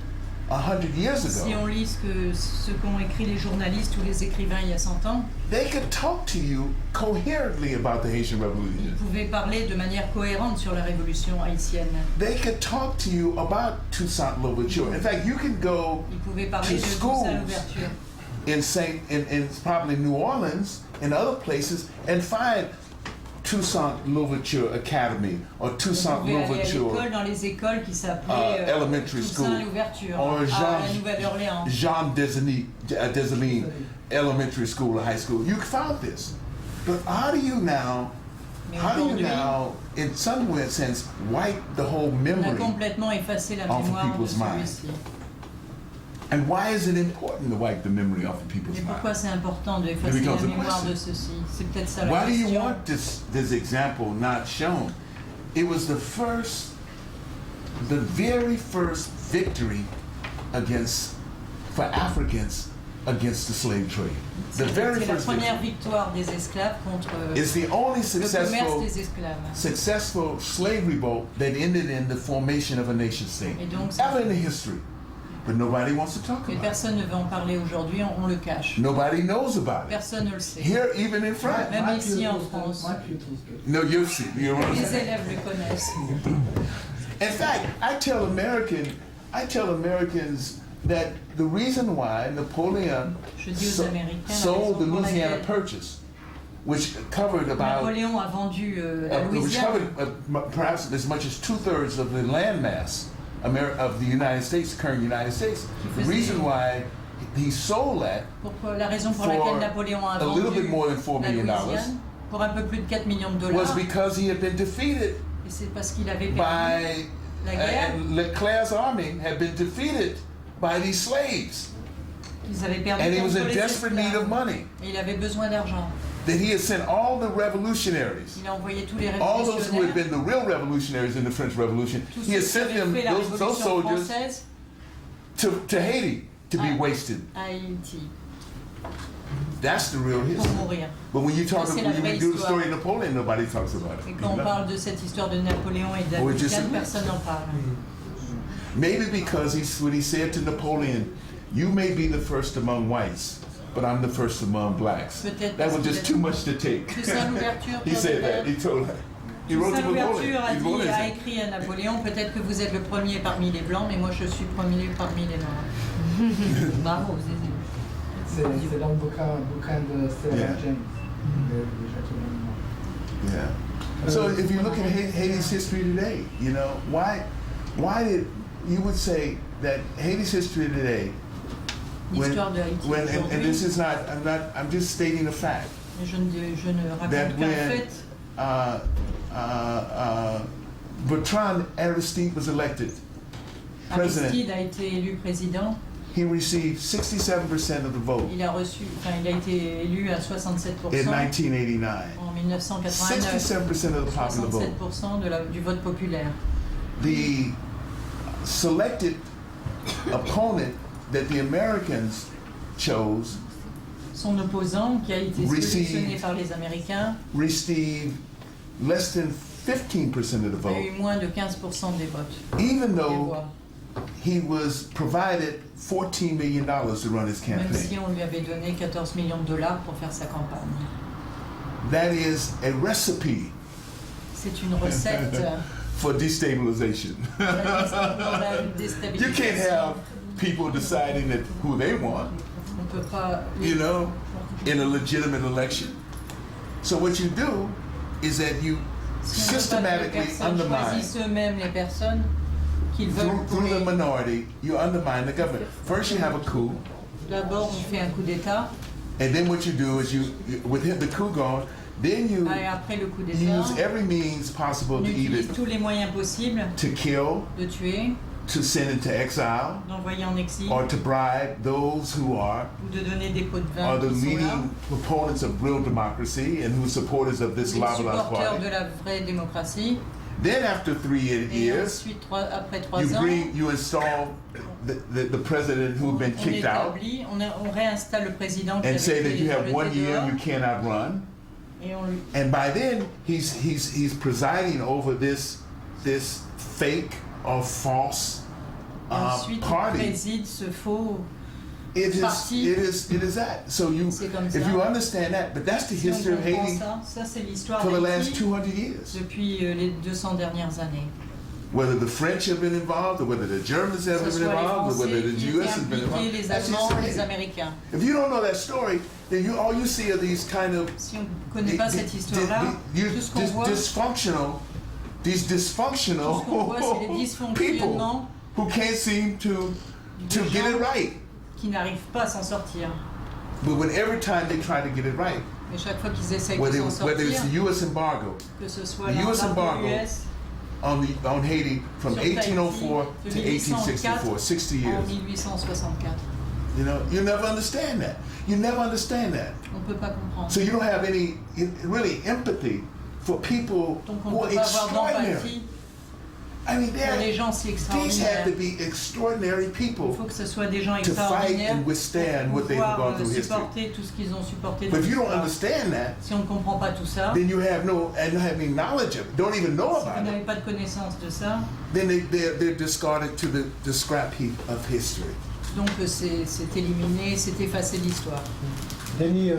Speaker 2: 100 years ago,
Speaker 1: si on lit ce qu'ont écrit les journalistes ou les écrivains il y a 100 ans,
Speaker 2: they could talk to you coherently about the Haitian Revolution.
Speaker 1: Ils pouvaient parler de manière cohérente sur la révolution haïtienne.
Speaker 2: They could talk to you about Toussaint Louverture. In fact, you can go
Speaker 1: Ils pouvaient parler
Speaker 2: to
Speaker 1: de
Speaker 2: schools
Speaker 1: Toussaint Louverture.
Speaker 2: in probably New Orleans and other places and find Toussaint Louverture Academy or Toussaint Louverture
Speaker 1: dans les écoles qui s'appelaient
Speaker 2: Elementary School
Speaker 1: Toussaint Louverture
Speaker 2: or
Speaker 1: à la Nouvelle-Orléans.
Speaker 2: Jean Desaline Elementary School or High School. You found this, but how do you now, in some weird sense, wipe the whole
Speaker 1: On a
Speaker 2: memory
Speaker 1: complètement effacé la
Speaker 2: off of
Speaker 1: mémoire de
Speaker 2: people's minds?
Speaker 1: celui-ci.
Speaker 2: And why is it important to wipe the memory off of people's
Speaker 1: Et pourquoi
Speaker 2: minds?
Speaker 1: c'est important d'effacer la mémoire de ceci? C'est peut-être ça la
Speaker 2: Why do you
Speaker 1: question.
Speaker 2: want this example not shown? it was the very first victory for Africans against the slave trade. The very
Speaker 1: C'est la
Speaker 2: first
Speaker 1: première
Speaker 2: victory.
Speaker 1: victoire des esclaves contre
Speaker 2: It's the only
Speaker 1: le commerce des esclaves.
Speaker 2: successful slave revolt that ended in the formation of a nation state
Speaker 1: Et donc,
Speaker 2: ever in the history. But nobody wants to talk
Speaker 1: et
Speaker 2: about it.
Speaker 1: personne ne veut en parler aujourd'hui, on le cache.
Speaker 2: Nobody knows about it.
Speaker 1: Personne ne le sait.
Speaker 2: Here, even in France.
Speaker 1: Même ici en France.
Speaker 7: My pupils do.
Speaker 2: No, you'll see. You know what I'm
Speaker 1: Les
Speaker 2: saying?
Speaker 1: élèves le connaissent.
Speaker 2: In fact, I tell Americans that the reason why Napoleon
Speaker 1: Je dis aux Américains la
Speaker 2: sold the
Speaker 1: raison pour
Speaker 2: Louisiana
Speaker 1: laquelle
Speaker 2: Purchase, which covered about
Speaker 1: Napoléon a vendu la
Speaker 2: which
Speaker 1: Louisiane,
Speaker 2: covered perhaps as much as 2/3 of the landmass of the United States, current United States. The reason why he sold that
Speaker 1: la raison pour laquelle Napoléon a
Speaker 2: a little bit
Speaker 1: vendu
Speaker 2: more than $4
Speaker 1: la
Speaker 2: million
Speaker 1: Louisiane pour un peu plus de 4 millions de
Speaker 2: was
Speaker 1: dollars,
Speaker 2: because he had been defeated
Speaker 1: et c'est parce qu'il avait perdu
Speaker 2: by
Speaker 1: la guerre,
Speaker 2: Leclerc's army had been defeated by these slaves,
Speaker 1: ils avaient perdu
Speaker 2: and he was
Speaker 1: contre
Speaker 2: in
Speaker 1: les
Speaker 2: desperate need of
Speaker 1: esclaves,
Speaker 2: money.
Speaker 1: et il avait besoin d'argent.
Speaker 2: That he had sent all the revolutionaries,
Speaker 1: Il a envoyé tous les
Speaker 2: all those who had
Speaker 1: révolutionnaires,
Speaker 2: been the real revolutionaries in the French Revolution,
Speaker 1: tous
Speaker 2: he had
Speaker 1: ceux
Speaker 2: sent
Speaker 1: qui avaient
Speaker 2: them,
Speaker 1: fait la
Speaker 2: those
Speaker 1: Révolution
Speaker 2: soldiers,
Speaker 1: française
Speaker 2: to Haiti to be
Speaker 1: Ah.
Speaker 2: wasted.
Speaker 1: à Haïti
Speaker 2: That's the real
Speaker 1: pour
Speaker 2: history.
Speaker 1: mourir.
Speaker 2: But when you talk,
Speaker 1: Ça, c'est
Speaker 2: when
Speaker 1: la
Speaker 2: you
Speaker 1: vraie
Speaker 2: do the
Speaker 1: histoire.
Speaker 2: story of Napoleon, nobody talks about
Speaker 1: Et
Speaker 2: it.
Speaker 1: quand on parle de cette histoire de Napoléon et de la
Speaker 2: Oh, it just-
Speaker 1: Louisiane, personne n'en parle.
Speaker 2: Maybe because when he said to Napoleon, "You may be the first among whites, but I'm the first among blacks."
Speaker 1: Peut-être
Speaker 2: That
Speaker 1: parce
Speaker 2: was just
Speaker 1: qu'il
Speaker 2: too
Speaker 1: a-
Speaker 2: much to take.
Speaker 1: Toussaint Louverture,
Speaker 2: He said that. He told. He wrote to
Speaker 1: Toussaint Louverture
Speaker 2: Napoleon.
Speaker 1: a,
Speaker 2: He wrote
Speaker 1: dit, a
Speaker 2: it.
Speaker 1: écrit à Napoléon, peut-être que vous êtes le premier parmi les blancs, mais moi je suis premier parmi les noirs. Bravo, Zézé.
Speaker 7: C'est dans le bouquin de Sarah
Speaker 2: Yeah.
Speaker 7: James. Le château de
Speaker 2: Yeah. So if you look at Haiti's history today, you know why did you would say that Haiti's history today?
Speaker 1: L'histoire de Haïti
Speaker 2: and
Speaker 1: aujourd'hui,
Speaker 2: this is not. I'm just stating a fact
Speaker 1: je ne
Speaker 2: that
Speaker 1: raconte qu'un
Speaker 2: when
Speaker 1: fait.
Speaker 2: Bertrand Aristide was elected president,
Speaker 1: Aristide a été élu président,
Speaker 2: he received 67% of the vote
Speaker 1: il a été élu à 67%
Speaker 2: in 1989.
Speaker 1: en 1989,
Speaker 2: 67% of the popular vote.
Speaker 1: 67% du vote populaire.
Speaker 2: The selected opponent that the Americans chose
Speaker 1: Son opposant, qui a été
Speaker 2: Received-
Speaker 1: sélectionné par les Américains,
Speaker 2: received less than 15% of the
Speaker 1: a
Speaker 2: vote,
Speaker 1: eu moins de 15% des votes.
Speaker 2: even
Speaker 1: des
Speaker 2: though
Speaker 1: voix.
Speaker 2: he was provided $14 million to run his
Speaker 1: Même si
Speaker 2: campaign.
Speaker 1: on lui avait donné 14 millions de dollars pour faire sa campagne.
Speaker 2: That is a recipe
Speaker 1: C'est une recette
Speaker 2: for destabilization.
Speaker 1: pour la
Speaker 2: You
Speaker 1: déstabilisation.
Speaker 2: can't have people deciding that who they want,
Speaker 1: On peut pas.
Speaker 2: you know, in a legitimate election. So what you do is that you
Speaker 1: Si on veut pas que les
Speaker 2: systematically
Speaker 1: personnes
Speaker 2: undermine,
Speaker 1: choisissent eux-mêmes les personnes qu'ils veulent pour
Speaker 2: through the
Speaker 1: les...
Speaker 2: minority, you undermine the government. First you have a coup,
Speaker 1: D'abord, on fait un coup d'État,
Speaker 2: and then what you do is with the coup gone, then you
Speaker 1: et après le coup d'État,
Speaker 2: use every means possible
Speaker 1: on
Speaker 2: to
Speaker 1: utilise
Speaker 2: either
Speaker 1: tous les moyens possibles
Speaker 2: to kill,
Speaker 1: de tuer,
Speaker 2: to send into exile,
Speaker 1: d'envoyer en exil,
Speaker 2: or to bribe those who are
Speaker 1: ou de donner des pots de vin
Speaker 2: the
Speaker 1: qui sont là,
Speaker 2: leading proponents of real democracy and who are supporters of this
Speaker 1: les
Speaker 2: lava
Speaker 1: supporters
Speaker 2: party.
Speaker 1: de la vraie démocratie.
Speaker 2: Then after 3
Speaker 1: Et
Speaker 2: years,
Speaker 1: ensuite, après 3 ans,
Speaker 2: you install the president who'd been
Speaker 1: on
Speaker 2: kicked out
Speaker 1: établit, on réinstalle le président qui
Speaker 2: and
Speaker 1: avait
Speaker 2: say that
Speaker 1: été
Speaker 2: you have
Speaker 1: jeté
Speaker 2: 1 year
Speaker 1: dehors,
Speaker 2: you cannot run.
Speaker 1: et on lui
Speaker 2: And by then he's presiding over this fake or false
Speaker 1: et ensuite il
Speaker 2: party.
Speaker 1: préside ce faux.
Speaker 2: It
Speaker 1: parti.
Speaker 2: is that. So
Speaker 1: C'est comme ça.
Speaker 2: if you understand that, but that's the
Speaker 1: Si on
Speaker 2: history of
Speaker 1: comprend
Speaker 2: Haiti
Speaker 1: ça c'est l'histoire
Speaker 2: for the last
Speaker 1: d'Haïti
Speaker 2: 200 years.
Speaker 1: depuis les 200 dernières années.
Speaker 2: Whether the French have been involved, or whether the Germans
Speaker 1: Que
Speaker 2: have
Speaker 1: ce
Speaker 2: been
Speaker 1: soit les
Speaker 2: involved, or
Speaker 1: Français
Speaker 2: whether the
Speaker 1: qui
Speaker 2: U.S.
Speaker 1: étaient
Speaker 2: has been
Speaker 1: impliqués,
Speaker 2: involved.
Speaker 1: les
Speaker 2: That's just
Speaker 1: Allemands,
Speaker 2: the
Speaker 1: les
Speaker 2: way.
Speaker 1: Américains.
Speaker 2: If you don't know that story, then all you see are these kind of
Speaker 1: Si on ne connaît pas cette histoire-là, tout ce qu'on voit,
Speaker 2: these dysfunctional
Speaker 1: tout ce qu'on voit, c'est les
Speaker 2: people
Speaker 1: dysfonctionnements
Speaker 2: who can't seem to
Speaker 1: de
Speaker 2: get it
Speaker 1: gens
Speaker 2: right.
Speaker 1: qui n'arrivent pas à s'en sortir.
Speaker 2: But when every time they try to get it right,
Speaker 1: Mais chaque fois qu'ils essayent de
Speaker 2: whether
Speaker 1: s'en
Speaker 2: it's
Speaker 1: sortir,
Speaker 2: the U.S. embargo
Speaker 1: que ce soit
Speaker 2: the US
Speaker 1: l'embargo
Speaker 2: embargo
Speaker 1: US
Speaker 2: on Haiti from
Speaker 1: sur Tahiti
Speaker 2: 1804
Speaker 1: de
Speaker 2: to 1864, 60
Speaker 1: en
Speaker 2: years.
Speaker 1: 1864.
Speaker 2: You never understand that. You never understand that.
Speaker 1: On ne peut pas comprendre.
Speaker 2: So you don't have any really empathy for people
Speaker 1: Donc on
Speaker 2: who
Speaker 1: ne
Speaker 2: are
Speaker 1: peut pas avoir
Speaker 2: extraordinary.
Speaker 1: d'empathie
Speaker 2: I mean,
Speaker 1: pour les gens si
Speaker 2: these have
Speaker 1: extraordinaires.
Speaker 2: to be extraordinary
Speaker 1: Il
Speaker 2: people
Speaker 1: faut que ce soit des gens
Speaker 2: to fight
Speaker 1: extraordinaires
Speaker 2: and withstand
Speaker 1: pour
Speaker 2: what they've
Speaker 1: pouvoir
Speaker 2: gone through history.
Speaker 1: supporter tout ce qu'ils ont supporté dans
Speaker 2: But if you don't
Speaker 1: l'histoire.
Speaker 2: understand that,
Speaker 1: Si on ne comprend pas tout ça,
Speaker 2: then you have no and have any knowledge of it, don't even know
Speaker 1: si vous
Speaker 2: about it,
Speaker 1: n'avez pas de connaissance de ça,
Speaker 2: then they're discarded to the scrap heap of history.
Speaker 1: donc c'est éliminé, c'est effacé de l'histoire.
Speaker 3: Denis,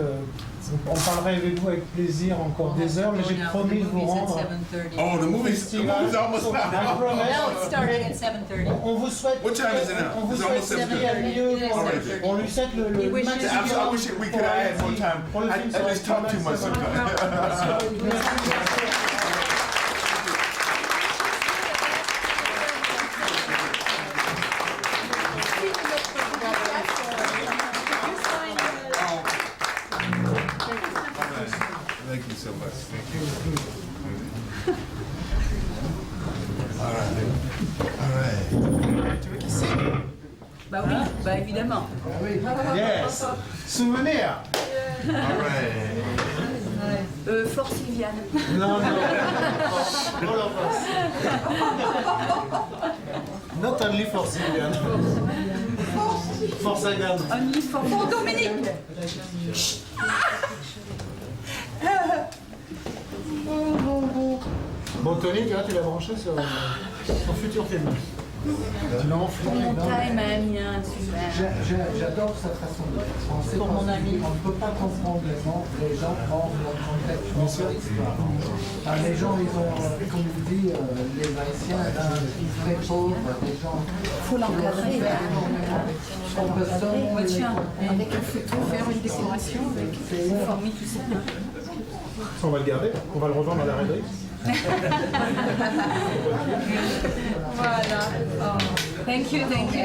Speaker 3: on parlerait avec vous avec plaisir encore des heures, mais j'ai promis de vous rendre.
Speaker 2: Oh, the movie's almost
Speaker 3: I
Speaker 2: now.
Speaker 3: promise.
Speaker 1: No, it started at 7:30.
Speaker 3: On vous souhaite.
Speaker 2: What time is it now?
Speaker 3: On vous
Speaker 2: It's
Speaker 3: souhaite
Speaker 2: almost 7:30.
Speaker 3: qu'il y ait mieux.
Speaker 1: It is 7:30.
Speaker 3: On lui souhaite le
Speaker 1: He wishes
Speaker 3: maximum.
Speaker 1: you-
Speaker 2: I wish we could have had more time.
Speaker 3: Pour le film,
Speaker 2: I
Speaker 3: ça va
Speaker 2: just
Speaker 3: être
Speaker 2: talk
Speaker 3: pas
Speaker 2: too
Speaker 3: mal,
Speaker 2: much
Speaker 3: ça va être
Speaker 2: sometimes. Thank you so much. Thank you. All right.
Speaker 4: Bah oui, bah évidemment.
Speaker 3: Yes. Souvenir.
Speaker 2: All right.
Speaker 4: Fort Sylviane.
Speaker 3: Non, non. All of us. Not only for Sylvian. For Sagan.
Speaker 4: Only for Dominique.
Speaker 3: Bon, Tony, tu vois, tu l'as branché sur son futur film. Tu l'as enflammé.
Speaker 4: Mon time, Amiens, super.
Speaker 7: J'adore cette façon de penser.
Speaker 1: Pour mon ami.
Speaker 7: On ne peut pas comprendre les gens hors de leur contexte, hors de l'histoire. Les gens, ils ont, comme il dit, les Haïtiens, très pauvres, des gens.
Speaker 8: Il faut l'encadrer.
Speaker 4: Ouais, tiens,
Speaker 8: Avec un photo, faire une décoration avec
Speaker 4: former tout ça.
Speaker 3: On va le garder, on va le revendre à la rêverie.
Speaker 4: Voilà. Oh. Thank you very much.